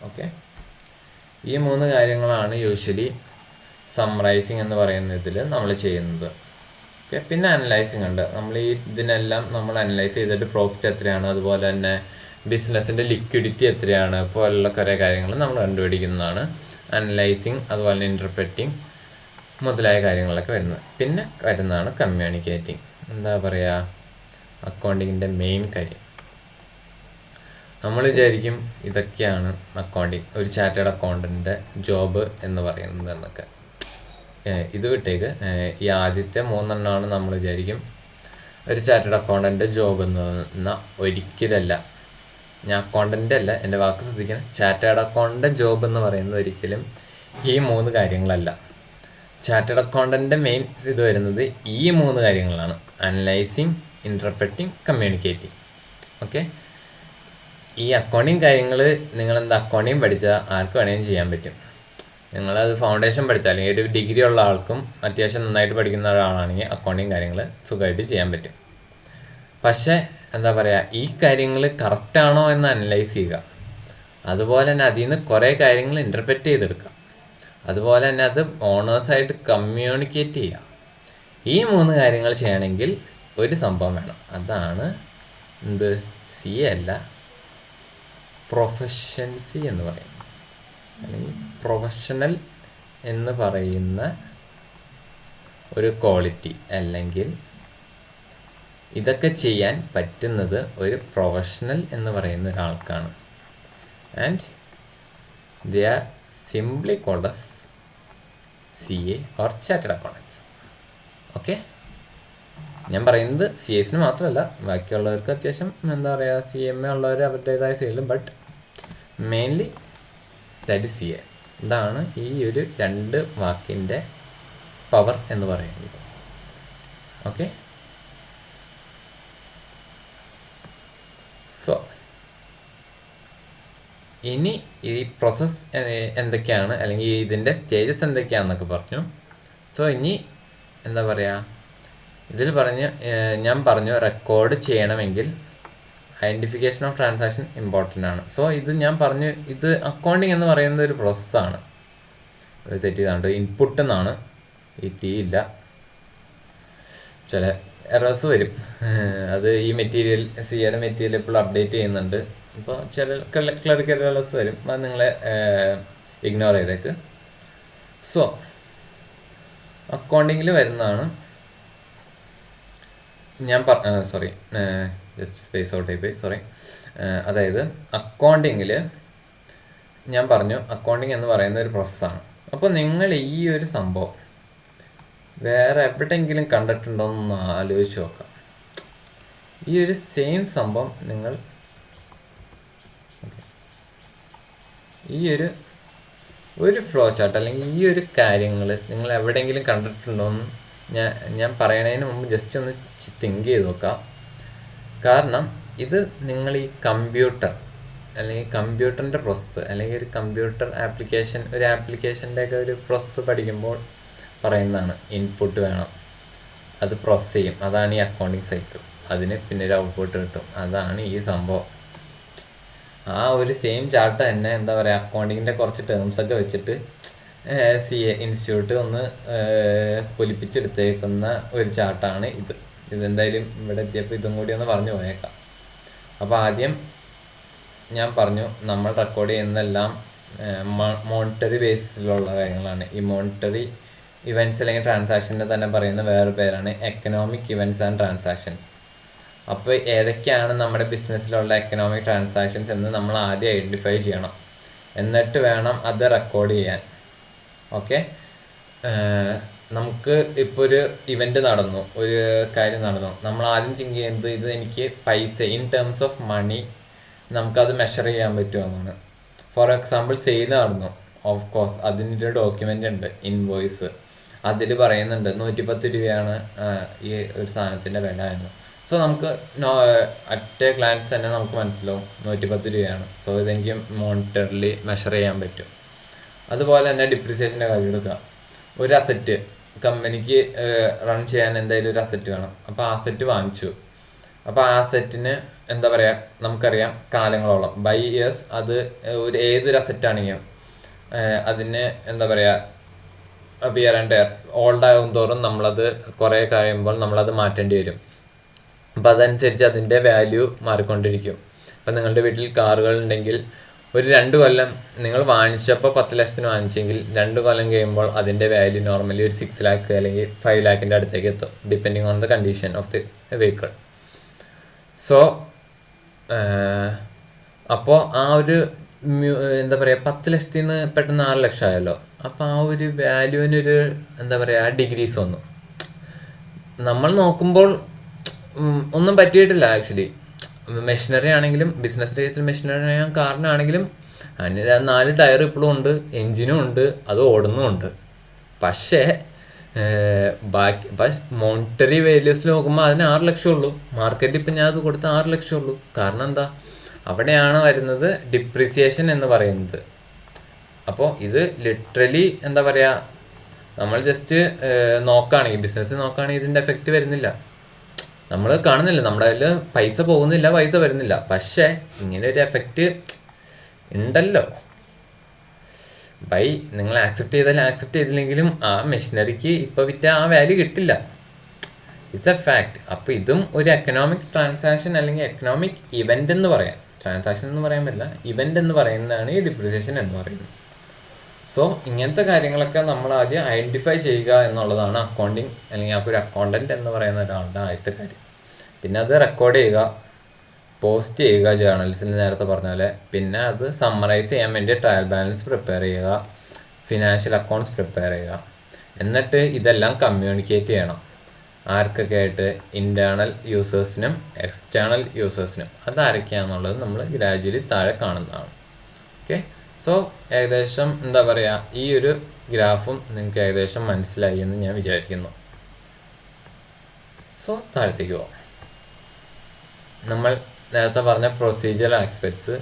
ഓക്കെ, ഈ 3 കാര്യങ്ങളാണ് യൂഷ്വലി സമ്മറൈസിങ് എന്ന് പറയുന്നതിൽ നമ്മൾ ചെയ്യുന്നത്. ഓക്കെ, പിന്നെ അനലൈസിങ് ഉണ്ട്. നമ്മൾ ഇതിനെല്ലാം നമ്മൾ അനലൈസ് ചെയ്തിട്ട് പ്രോഫിറ്റ് എത്രയാണ്, അതുപോലെ തന്നെ ബിസിനസ്സിൻ്റെ ലിക്വിഡിറ്റി എത്രയാണ് പോലുള്ള കുറേ കാര്യങ്ങൾ നമ്മൾ കണ്ടുപിടിക്കുന്നതാണ് അനലൈസിങ്, അതുപോലെ തന്നെ ഇൻ്റർപ്രറ്റിങ് മുതലായ കാര്യങ്ങളൊക്കെ വരുന്നത്. പിന്നെ വരുന്നതാണ് കമ്മ്യൂണിക്കേറ്റിംഗ്. എന്താ പറയുക, അക്കൗണ്ടിങ്ങിൻ്റെ മെയിൻ കാര്യം. നമ്മൾ വിചാരിക്കും ഇതൊക്കെയാണ് അക്കൗണ്ടിങ്, ഒരു ചാർട്ടേഡ് അക്കൗണ്ടൻ്റെ ജോബ് എന്ന് പറയുന്നത് എന്നൊക്കെ. ഇത് വിട്ടേക്ക്, ഈ ആദ്യത്തെ 3 എണ്ണമാണ് നമ്മൾ വിചാരിക്കും ഒരു ചാർട്ടേഡ് അക്കൗണ്ടൻ്റെ ജോബ് എന്ന് പറഞ്ഞാൽ. ഒരിക്കലല്ല, ഞാൻ അക്കൗണ്ടൻ്റ് അല്ല, എൻ്റെ വാക്ക് ശ്രദ്ധിക്കണം. ചാർട്ടേഡ് അക്കൗണ്ടൻ്റെ ജോബ് എന്ന് പറയുന്നത് ഒരിക്കലും ഈ 3 കാര്യങ്ങളല്ല. ചാർട്ടേഡ് അക്കൗണ്ടൻ്റെ മെയിൻ ഇത് വരുന്നത് ഈ 3 കാര്യങ്ങളാണ്: അനലൈസിങ്, ഇൻ്റർപ്രറ്റിങ്, കമ്മ്യൂണിക്കേറ്റിംഗ്. ഓക്കെ, ഈ അക്കൗണ്ടിങ് കാര്യങ്ങൾ നിങ്ങളെന്താ അക്കൗണ്ടിങ് പഠിച്ചാൽ ആർക്ക് വേണമെങ്കിലും ചെയ്യാൻ പറ്റും. നിങ്ങളത് ഫൗണ്ടേഷൻ പഠിച്ചാൽ, അല്ലെങ്കിൽ ഒരു ഡിഗ്രി ഉള്ള ആൾക്കും അത്യാവശ്യം നന്നായിട്ട് പഠിക്കുന്ന ഒരാളാണെങ്കിൽ അക്കൗണ്ടിങ് കാര്യങ്ങൾ സുഖമായിട്ട് ചെയ്യാൻ പറ്റും. പക്ഷേ എന്താ പറയുക, ഈ കാര്യങ്ങൾ കറക്റ്റാണോ എന്ന് അനലൈസ് ചെയ്യുക, അതുപോലെ തന്നെ അതിൽ നിന്ന് കുറേ കാര്യങ്ങൾ ഇൻ്റർപ്രറ്റ് ചെയ്തെടുക്കുക, അതുപോലെ തന്നെ അത് ഓണേഴ്സായിട്ട് കമ്മ്യൂണിക്കേറ്റ് ചെയ്യുക. ഈ 3 കാര്യങ്ങൾ ചെയ്യണമെങ്കിൽ ഒരു സംഭവം വേണം. അതാണ് CA അല്ല, പ്രൊഫഷൻസി എന്ന് പറയും, അല്ലെങ്കിൽ പ്രൊഫഷണൽ എന്ന് പറയുന്ന ഒരു ക്വാളിറ്റി. അല്ലെങ്കിൽ ഇതൊക്കെ ചെയ്യാൻ പറ്റുന്നത് ഒരു പ്രൊഫഷണൽ എന്ന് പറയുന്ന ഒരാൾക്കാണ്. And they are simply called as CA or chartered accountants. Okay, ഞാൻ പറയുന്നത് CAസിന് മാത്രമല്ല, ബാക്കിയുള്ളവർക്ക് അത്യാവശ്യം എന്താ പറയുക, CMA ഉള്ളവർ അവരുടേതായ സൈഡിൽ, but mainly that is CA. ഇതാണ് ഈ ഒരു 2 വാക്കിൻ്റെ പവർ എന്ന് പറയുന്നത്. ഓക്കെ, സോ ഇനി ഈ പ്രോസസ്സ് എന്തൊക്കെയാണ്, അല്ലെങ്കിൽ ഇതിൻ്റെ സ്റ്റേജസ് എന്തൊക്കെയാണെന്നൊക്കെ പറഞ്ഞു. സോ ഇനി എന്താ പറയുക, ഇതിൽ ഞാൻ പറഞ്ഞു റെക്കോർഡ് ചെയ്യണമെങ്കിൽ ഐഡൻറ്റിഫിക്കേഷൻ ഓഫ് ട്രാൻസാക്ഷൻ ഇമ്പോർട്ടൻ്റ് ആണ്. സോ ഇത് ഞാൻ പറഞ്ഞു, ഇത് അക്കൗണ്ടിങ് എന്ന് പറയുന്നത് ഒരു പ്രോസസ്സാണ്. സെറ്റ് ചെയ്താണ്ട് ഇൻപുട്ട് എന്നാണ്, ഈ T ഇല്ല, ചില എറേഴ്സ് വരും. അത് ഈ മെറ്റീരിയൽ CAയുടെ മെറ്റീരിയൽ ഇപ്പോൾ അപ്ഡേറ്റ് ചെയ്യുന്നുണ്ട്. അപ്പോൾ ചില ക്ലറിക്കൽ എറേഴ്സ് വരും, അത് നിങ്ങളെ ഇഗ്നോർ ചെയ്തേക്ക്. സോ അക്കൗണ്ടിങ്ങിൽ വരുന്നതാണ് ഞാൻ ജസ്റ്റ് സ്പേസ് ഔട്ട് ആയിപ്പോയി, സോറി. അതായത് അക്കൗണ്ടിങ്ങിൽ ഞാൻ പറഞ്ഞു അക്കൗണ്ടിങ് എന്ന് പറയുന്ന ഒരു പ്രോസസ്സാണ്. അപ്പോൾ നിങ്ങൾ ഈ ഒരു സംഭവം വേറെ എവിടെയെങ്കിലും കണ്ടിട്ടുണ്ടോ എന്ന് ആലോചിച്ച് നോക്കാം. ഈ ഒരു സെയിം സംഭവം നിങ്ങൾ ഈ ഒരു ഫ്ലോ ചാർട്ട് അല്ലെങ്കിൽ ഈ ഒരു കാര്യങ്ങൾ നിങ്ങൾ എവിടെയെങ്കിലും കണ്ടിട്ടുണ്ടോ എന്ന് ഞാൻ പറയണതിന് മുമ്പ് ജസ്റ്റ് ഒന്ന് തിങ്ക് ചെയ്ത് നോക്കാം. കാരണം ഇത് നിങ്ങൾ ഈ കമ്പ്യൂട്ടർ അല്ലെങ്കിൽ കമ്പ്യൂട്ടറിൻ്റെ പ്രോസസ്സ് അല്ലെങ്കിൽ ഒരു കമ്പ്യൂട്ടർ ആപ്ലിക്കേഷൻ ഒരു ആപ്ലിക്കേഷൻ്റെയൊക്കെ ഒരു പ്രോസസ്സ് പഠിക്കുമ്പോൾ പറയുന്നതാണ് ഇൻപുട്ട് വേണം, അത് പ്രോസസ്സ് ചെയ്യും, അതാണ് ഈ അക്കൗണ്ടിങ് സൈക്കിൾ. അതിന് പിന്നെ ഒരു ഔട്ട്പുട്ട് കിട്ടും, അതാണ് ഈ സംഭവം. ആ ഒരു സെയിം ചാർട്ട് തന്നെ എന്താ പറയുക, അക്കൗണ്ടിങ്ങിൻ്റെ കുറച്ച് ടേംസൊക്കെ വെച്ചിട്ട് CA ഇൻസ്റ്റിറ്റ്യൂട്ട് ഒന്ന് പൊലിപ്പിച്ചെടുത്തേക്കുന്ന ഒരു ചാർട്ടാണ് ഇതെന്തായാലും ഇവിടെ എത്തിയപ്പോൾ ഇതും കൂടി ഒന്ന് പറഞ്ഞു പോയേക്കാം. അപ്പോൾ ആദ്യം ഞാൻ പറഞ്ഞു നമ്മൾ റെക്കോർഡ് ചെയ്യുന്നതെല്ലാം മോണിറ്ററി ബേസിലുള്ള കാര്യങ്ങളാണ്. ഈ മോണിറ്ററി ഇവൻറ്റ്സ് അല്ലെങ്കിൽ ട്രാൻസാക്ഷൻ്റെ തന്നെ പറയുന്ന വേറെ പേരാണ് എക്കണോമിക് ഇവൻറ്റ്സ് ആൻഡ് ട്രാൻസാക്ഷൻസ്. അപ്പോൾ ഏതൊക്കെയാണ് നമ്മുടെ ബിസിനസ്സിലുള്ള എക്കണോമിക് ട്രാൻസാക്ഷൻസ് എന്ന് നമ്മൾ ആദ്യം ഐഡൻറ്റിഫൈ ചെയ്യണം, എന്നിട്ട് വേണം അത് റെക്കോർഡ് ചെയ്യാൻ. ഓക്കെ, നമുക്ക് ഇപ്പോൾ ഒരു ഇവൻ്റ് നടന്നു, ഒരു കാര്യം നടന്നു, നമ്മൾ ആദ്യം തിങ്ക് ചെയ്യുന്നത് ഇത് എനിക്ക് പൈസ ഇൻ ടേംസ് ഓഫ് മണി നമുക്കത് മെഷർ ചെയ്യാൻ പറ്റുമെന്നാണ്. ഫോർ എക്സാമ്പിൾ സെയിൽ നടന്നു, ഓഫ് കോഴ്സ് അതിൻ്റെ ഡോക്യുമെൻ്റ് ഉണ്ട്, ഇൻവോയ്സ്, അതിൽ പറയുന്നുണ്ട് 110 രൂപയാണ് ഈ ഒരു സാധനത്തിൻ്റെ വില എന്ന്. സോ നമുക്ക് അറ്റ് എ ഗ്ലാൻസ് തന്നെ നമുക്ക് മനസ്സിലാവും 110 രൂപയാണ്. സോ ഇതെനിക്ക് മോണിറ്ററിൽ മെഷർ ചെയ്യാൻ പറ്റും. അതുപോലെ തന്നെ ഡിപ്രിസിയേഷൻ്റെ കാര്യം എടുക്കുക. ഒരു അസറ്റ് കമ്പനിക്ക് റൺ ചെയ്യാൻ എന്തായാലും ഒരു അസറ്റ് വേണം. അപ്പോൾ ആ അസറ്റ് വാങ്ങിച്ചു. അപ്പോൾ ആ അസറ്റിന് എന്താ പറയുക, നമുക്കറിയാം കാലങ്ങളോളം ബൈ ഇയേഴ്സ് അത് ഏതൊരു അസറ്റാണെങ്കിലും അതിന് എന്താ പറയുക വിയർ ആൻഡ് ടയർ ഓൾഡാകും തോറും നമ്മളത് കുറേ കഴിയുമ്പോൾ നമ്മളത് മാറ്റേണ്ടി വരും. അപ്പോൾ അതനുസരിച്ച് അതിൻ്റെ വാല്യൂ മാറിക്കൊണ്ടിരിക്കും. ഇപ്പം നിങ്ങളുടെ വീട്ടിൽ കാറുകൾ ഉണ്ടെങ്കിൽ ഒരു 2 കൊല്ലം നിങ്ങൾ വാങ്ങിച്ചപ്പോൾ 10 ലക്ഷത്തിന് വാങ്ങിച്ചെങ്കിൽ 2 കൊല്ലം കഴിയുമ്പോൾ അതിൻ്റെ വാല്യൂ നോർമലി ഒരു 6 lakh അല്ലെങ്കിൽ 5 lakhൻ്റെ അടുത്തേക്ക് എത്തും, depending on the condition of the vehicle. So അപ്പോൾ ആ ഒരു എന്താ പറയുക 10 ലക്ഷത്തിൽ നിന്ന് പെട്ടെന്ന് 6 ലക്ഷം ആയല്ലോ. അപ്പോൾ ആ ഒരു വാല്യൂവിനൊരു എന്താ പറയുക ഡിഗ്രീസ് വന്നു. നമ്മൾ നോക്കുമ്പോൾ ഒന്നും പറ്റിയിട്ടില്ല ആക്ച്വലി. മെഷീനറി ആണെങ്കിലും ബിസിനസ് കേസിൽ മെഷീനറി കാറിനാണെങ്കിലും അതിന് 4 ടയർ ഇപ്പോഴും ഉണ്ട്, എൻജിനും ഉണ്ട്, അത് ഓടുന്നുമുണ്ട്. പക്ഷേ മോണിറ്ററി വാല്യൂസിൽ നോക്കുമ്പോൾ അതിന് 6 ലക്ഷം ഉള്ളൂ. മാർക്കറ്റിൽ ഇപ്പം ഞാൻ അത് കൊടുത്ത 6 ലക്ഷം ഉള്ളൂ. കാരണം എന്താ, അവിടെയാണ് വരുന്നത് ഡിപ്രിസിയേഷൻ എന്ന് പറയുന്നത്. അപ്പോൾ ഇത് ലിറ്ററലി എന്താ പറയുക, നമ്മൾ ജസ്റ്റ് നോക്കുകയാണെങ്കിൽ ബിസിനസ് നോക്കുകയാണെങ്കിൽ ഇതിൻ്റെ എഫക്റ്റ് വരുന്നില്ല, നമ്മൾ കാണുന്നില്ല, നമ്മുടെ കയ്യിൽ പൈസ പോകുന്നില്ല, പൈസ വരുന്നില്ല. പക്ഷേ ഇങ്ങനെ ഒരു എഫക്റ്റ് ഉണ്ടല്ലോ. നിങ്ങൾ ആക്സെപ്റ്റ് ചെയ്താലും ആക്സെപ്റ്റ് ചെയ്തില്ലെങ്കിലും ആ മെഷീനറിക്ക് ഇപ്പോൾ വിറ്റ ആ വാല്യൂ കിട്ടില്ല. It's A fact. അപ്പോൾ ഇതും ഒരു എക്കണോമിക് ട്രാൻസാക്ഷൻ അല്ലെങ്കിൽ എക്കണോമിക് ഇവൻ്റ് എന്ന് പറയാം. ട്രാൻസാക്ഷൻ എന്ന് പറയാൻ പറ്റില്ല, ഇവൻ്റ് എന്ന് പറയുന്നതാണ് ഈ ഡിപ്രിസിയേഷൻ എന്ന് പറയുന്നത്. സോ ഇങ്ങനത്തെ കാര്യങ്ങളൊക്കെ നമ്മൾ ആദ്യം ഐഡൻറ്റിഫൈ ചെയ്യുക എന്നുള്ളതാണ് അക്കൗണ്ടിങ് അല്ലെങ്കിൽ അപ്പോൾ ഒരു അക്കൗണ്ടൻറ്റ് എന്ന് പറയുന്ന ഒരാളുടെ ആദ്യത്തെ കാര്യം. പിന്നെ അത് റെക്കോർഡ് ചെയ്യുക, പോസ്റ്റ് ചെയ്യുക ജേർണൽസിൽ നേരത്തെ പറഞ്ഞ പോലെ. പിന്നെ അത് സമ്മറൈസ് ചെയ്യാൻ വേണ്ടി ട്രയൽ ബാലൻസ് പ്രിപ്പയർ ചെയ്യുക, ഫിനാൻഷ്യൽ അക്കൗണ്ട്സ് പ്രിപ്പയർ ചെയ്യുക. എന്നിട്ട് ഇതെല്ലാം കമ്മ്യൂണിക്കേറ്റ് ചെയ്യണം. ആർക്കൊക്കെ ആയിട്ട്, ഇൻറ്റേർണൽ യൂസേഴ്സിനും എക്സ്റ്റേണൽ യൂസേഴ്സിനും. അതാരൊക്കെയാണെന്നുള്ളത് നമ്മൾ ഗ്രാജുവലി താഴെ കാണുന്നതാണ്. ഓക്കെ, സോ ഏകദേശം എന്താ പറയുക, ഈ ഒരു ഗ്രാഫും നിങ്ങൾക്ക് ഏകദേശം മനസ്സിലായി എന്ന് ഞാൻ വിചാരിക്കുന്നു. സോ താഴത്തേക്ക് പോവാം. നമ്മൾ നേരത്തെ പറഞ്ഞ പ്രൊസീജിയർ ആസ്പെക്ട്സ്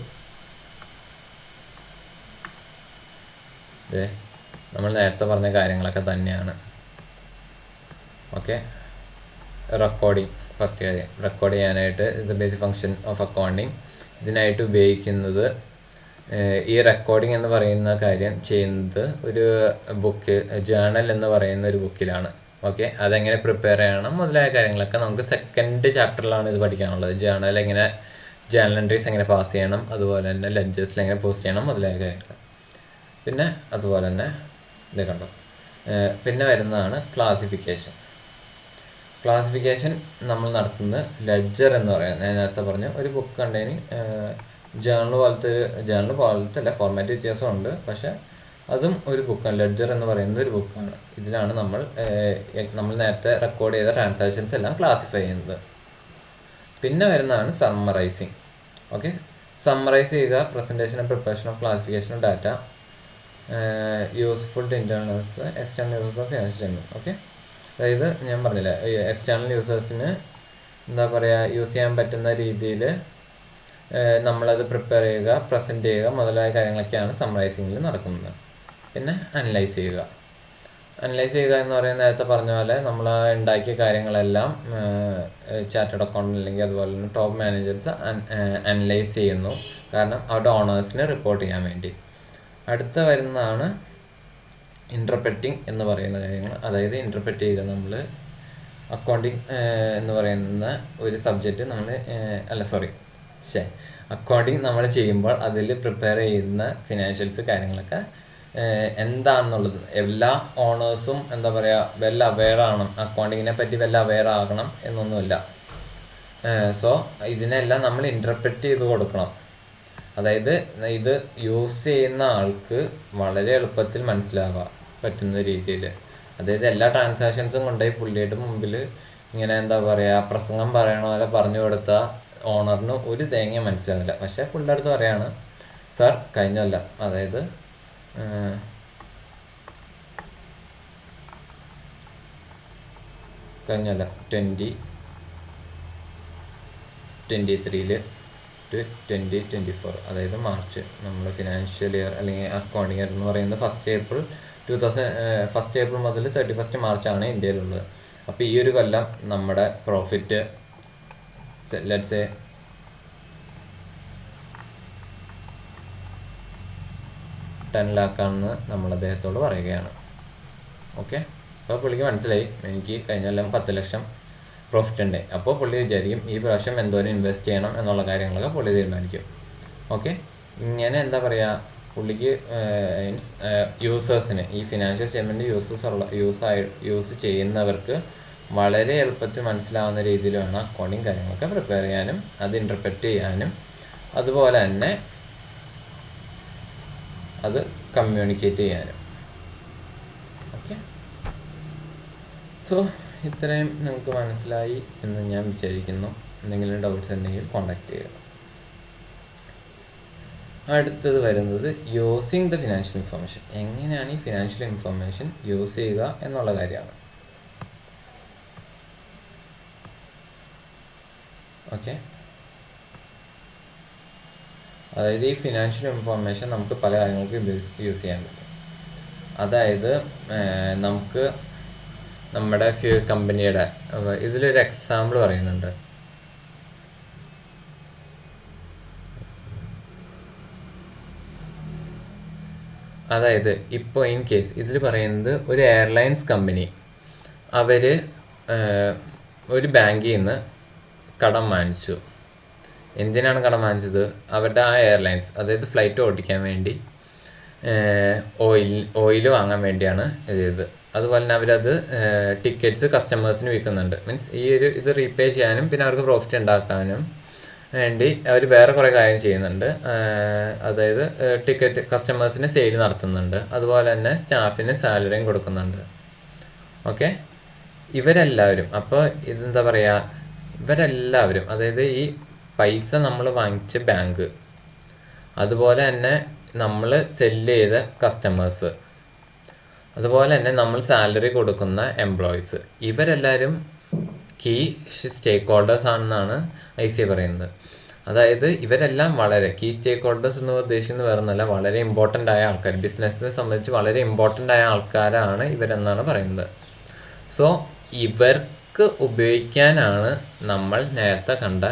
നമ്മൾ നേരത്തെ പറഞ്ഞ കാര്യങ്ങളൊക്കെ തന്നെയാണ്. ഓക്കെ, റെക്കോർഡിങ് ഫസ്റ്റ് കാര്യം. റെക്കോർഡ് ചെയ്യാനായിട്ട് ഇത് ബേസിക് ഫങ്ഷൻ ഓഫ് അക്കൗണ്ടിങ്. ഇതിനായിട്ട് ഉപയോഗിക്കുന്നത് ഈ റെക്കോർഡിംഗ് എന്ന് പറയുന്ന കാര്യം ചെയ്യുന്നത് ഒരു ബുക്ക്, ജേർണൽ എന്ന് പറയുന്ന ഒരു ബുക്കിലാണ്. ഓക്കെ, അതെങ്ങനെ പ്രിപ്പയർ ചെയ്യണം മുതലായ കാര്യങ്ങളൊക്കെ നമുക്ക് സെക്കൻഡ് ചാപ്റ്ററിലാണ് ഇത് പഠിക്കാനുള്ളത്. ജേർണൽ എൻട്രീസ് എങ്ങനെ പാസ് ചെയ്യണം, അതുപോലെ തന്നെ ലെഡ്ജേഴ്സിൽ എങ്ങനെ പോസ്റ്റ് ചെയ്യണം മുതലായ കാര്യങ്ങൾ. പിന്നെ അതുപോലെ തന്നെ ഇത് കണ്ടോ, പിന്നെ വരുന്നതാണ് ക്ലാസിഫിക്കേഷൻ. ക്ലാസിഫിക്കേഷൻ നമ്മൾ നടത്തുന്നത് ലെഡ്ജർ എന്ന് പറയുന്നത്, ഞാൻ നേരത്തെ പറഞ്ഞു ഒരു ബുക്ക് കണ്ടതിന് ജേർണൽ പോലത്തെ അല്ല, ഫോർമാറ്റ് വ്യത്യാസമുണ്ട്, പക്ഷേ അതും ഒരു ബുക്കാണ്. ലെഡ്ജർ എന്ന് പറയുന്നത് ഒരു ബുക്കാണ്. ഇതിലാണ് നമ്മൾ നേരത്തെ റെക്കോർഡ് ചെയ്ത ട്രാൻസാക്ഷൻസ് എല്ലാം ക്ലാസിഫൈ ചെയ്യുന്നത്. പിന്നെ വരുന്നതാണ് സമ്മറൈസിങ്. ഓക്കെ, സമ്മറൈസ് ചെയ്യുക presentation and preparation of classification of data, useful to internals, external users of financial statement. Okay, അതായത് ഞാൻ പറഞ്ഞില്ല, എക്സ്റ്റേണൽ യൂസേഴ്സിന് എന്താ പറയുക യൂസ് ചെയ്യാൻ പറ്റുന്ന രീതിയിൽ നമ്മളത് പ്രിപ്പയർ ചെയ്യുക, പ്രസൻറ്റ് ചെയ്യുക മുതലായ കാര്യങ്ങളൊക്കെയാണ് സമ്മറൈസിങ്ങിൽ നടക്കുന്നത്. പിന്നെ അനലൈസ് ചെയ്യുക. അനലൈസ് ചെയ്യുക എന്ന് പറയുന്നത് നേരത്തെ പറഞ്ഞ പോലെ നമ്മൾ ഉണ്ടാക്കിയ കാര്യങ്ങളെല്ലാം ചാർട്ടേഡ് അക്കൗണ്ട് അല്ലെങ്കിൽ അതുപോലെ തന്നെ ടോപ്പ് മാനേജേഴ്സ് അനലൈസ് ചെയ്യുന്നു, കാരണം അവരുടെ ഓണേഴ്സിന് റിപ്പോർട്ട് ചെയ്യാൻ വേണ്ടി. അടുത്ത വരുന്നതാണ് ഇൻ്റർപ്രറ്റിംഗ് എന്ന് പറയുന്ന കാര്യങ്ങൾ. അതായത് ഇൻ്റർപ്രറ്റ് ചെയ്യുക, നമ്മൾ അക്കൗണ്ടിങ് എന്ന് പറയുന്ന ഒരു സബ്ജക്റ്റ് അക്കൗണ്ടിങ് നമ്മൾ ചെയ്യുമ്പോൾ അതിൽ പ്രിപ്പയർ ചെയ്യുന്ന ഫിനാൻഷ്യൽസ് കാര്യങ്ങളൊക്കെ എന്താണെന്നുള്ളത് എല്ലാ ഓണേഴ്സും എന്താ പറയുക വെൽ അവെയർ ആകണം, അക്കൗണ്ടിങ്ങിനെ പറ്റി വെൽ അവെയർ ആകണം എന്നൊന്നുമില്ല. സോ ഇതിനെല്ലാം നമ്മൾ ഇൻ്റർപ്രറ്റ് ചെയ്ത് കൊടുക്കണം. അതായത് ഇത് യൂസ് ചെയ്യുന്ന ആൾക്ക് വളരെ എളുപ്പത്തിൽ മനസ്സിലാവാൻ പറ്റുന്ന രീതിയിൽ, അതായത് എല്ലാ ട്രാൻസാക്ഷൻസും കൊണ്ടുപോയി പുള്ളിയുടെ മുമ്പിൽ ഇങ്ങനെ എന്താ പറയുക പ്രസംഗം പറയണ പോലെ പറഞ്ഞു കൊടുത്താൽ ഓണറിന് ഒരു തേങ്ങ മനസ്സിലാവില്ല. പക്ഷേ പുള്ളിയുടെ അടുത്ത് പറയാണ്, സാർ കഴിഞ്ഞല്ല, അതായത് കഴിഞ്ഞല്ല 2023 to 2024, അതായത് മാർച്ച്, നമ്മൾ ഫിനാൻഷ്യൽ ഇയർ അല്ലെങ്കിൽ അക്കൗണ്ടിങ് ഇയർ എന്ന് പറയുന്നത് 1st ഏപ്രിൽ മുതൽ 31st മാർച്ചാണ് ഇന്ത്യയിലുള്ളത്. അപ്പോൾ ഈ ഒരു കൊല്ലം നമ്മുടെ പ്രോഫിറ്റ് ലെറ്റ്സ് സേ 10 lakh നമ്മൾ അദ്ദേഹത്തോട് പറയുകയാണ്. ഓക്കെ, അപ്പോൾ പുള്ളിക്ക് മനസ്സിലായി എനിക്ക് കഴിഞ്ഞ കൊല്ലം 10 ലക്ഷം പ്രോഫിറ്റ് ഉണ്ട്. അപ്പോൾ പുള്ളി വിചാരിക്കും ഈ പ്രാവശ്യം എന്തോരം ഇൻവെസ്റ്റ് ചെയ്യണം എന്നുള്ള കാര്യങ്ങളൊക്കെ പുള്ളി തീരുമാനിക്കും. ഓക്കെ, ഇങ്ങനെ എന്താ പറയുക പുള്ളിക്ക് യൂസേഴ്സിന് ഈ ഫിനാൻഷ്യൽ സ്റ്റേറ്റ്മെൻറ്റ് യൂസ് ചെയ്യുന്നവർക്ക് വളരെ എളുപ്പത്തിൽ മനസ്സിലാവുന്ന രീതിയിൽ വേണം അക്കൗണ്ടിങ് കാര്യങ്ങളൊക്കെ പ്രിപ്പയർ ചെയ്യാനും അത് ഇൻ്റർപ്രറ്റ് ചെയ്യാനും അതുപോലെ തന്നെ അത് കമ്മ്യൂണിക്കേറ്റ് ചെയ്യാനും. ഓക്കെ, സോ ഇത്രയും നമുക്ക് മനസ്സിലായി എന്ന് ഞാൻ വിചാരിക്കുന്നു. എന്തെങ്കിലും ഡൗട്ട്സ് ഉണ്ടെങ്കിൽ കോൺടാക്ട് ചെയ്യുക. അടുത്തത് വരുന്നത് യൂസിങ് ദ ഫിനാൻഷ്യൽ ഇൻഫർമേഷൻ. എങ്ങനെയാണ് ഈ ഫിനാൻഷ്യൽ ഇൻഫർമേഷൻ യൂസ് ചെയ്യുക എന്നുള്ള കാര്യമാണ്. ഓക്കെ, അതായത് ഈ ഫിനാൻഷ്യൽ ഇൻഫർമേഷൻ നമുക്ക് പല കാര്യങ്ങൾക്ക് യൂസ് ചെയ്യാൻ പറ്റും. അതായത് നമുക്ക് നമ്മുടെ കമ്പനിയുടെ ഇതിലൊരു എക്സാമ്പിൾ പറയുന്നുണ്ട്. അതായത് ഇപ്പോൾ ഇൻ കേസ് ഇതിൽ പറയുന്നത് ഒരു എയർലൈൻസ് കമ്പനി അവർ ഒരു ബാങ്കിൽ നിന്ന് കടം വാങ്ങിച്ചു. എന്തിനാണ് കടം വാങ്ങിച്ചത്? അവരുടെ ആ എയർലൈൻസ്, അതായത് ഫ്ലൈറ്റ് ഓടിക്കാൻ വേണ്ടി ഓയിൽ വാങ്ങാൻ വേണ്ടിയാണ് ഇത്. അതുപോലെ തന്നെ അവരത് ടിക്കറ്റ്സ് കസ്റ്റമേഴ്സിന് വിൽക്കുന്നുണ്ട്. മീൻസ് ഇത് റീപേ ചെയ്യാനും പിന്നെ അവർക്ക് പ്രോഫിറ്റ് ഉണ്ടാക്കാനും വേണ്ടി അവർ വേറെ കുറേ കാര്യം ചെയ്യുന്നുണ്ട്. അതായത് ടിക്കറ്റ് കസ്റ്റമേഴ്സിന് സെയിൽ നടത്തുന്നുണ്ട്, അതുപോലെ തന്നെ സ്റ്റാഫിന് സാലറിയും കൊടുക്കുന്നുണ്ട്. ഓക്കെ, ഇവരെല്ലാവരും അപ്പോൾ ഇതെന്താ പറയുക ഇവരെല്ലാവരും അതായത് ഈ പൈസ നമ്മൾ വാങ്ങിച്ച ബാങ്ക്, അതുപോലെ തന്നെ നമ്മൾ സെല്ല് ചെയ്ത കസ്റ്റമേഴ്സ്, അതുപോലെ തന്നെ നമ്മൾ സാലറി കൊടുക്കുന്ന എംപ്ലോയീസ്, ഇവരെല്ലാവരും കീ സ്റ്റേക്ക് ഹോൾഡേഴ്സ് ആണെന്നാണ് ICA പറയുന്നത്. അതായത് ഇവരെല്ലാം വളരെ കീ സ്റ്റേക്ക് ഹോൾഡേഴ്സ് എന്ന് ഉദ്ദേശിക്കുന്നത് വേറെ ഒന്നുമല്ല, വളരെ ഇമ്പോർട്ടൻ്റ് ആയ ആൾക്കാർ, ബിസിനസ്സിനെ സംബന്ധിച്ച് വളരെ ഇമ്പോർട്ടൻ്റ് ആയ ആൾക്കാരാണ് ഇവരെന്നാണ് പറയുന്നത്. സോ ഇവർക്ക് ഉപയോഗിക്കാനാണ് നമ്മൾ നേരത്തെ കണ്ട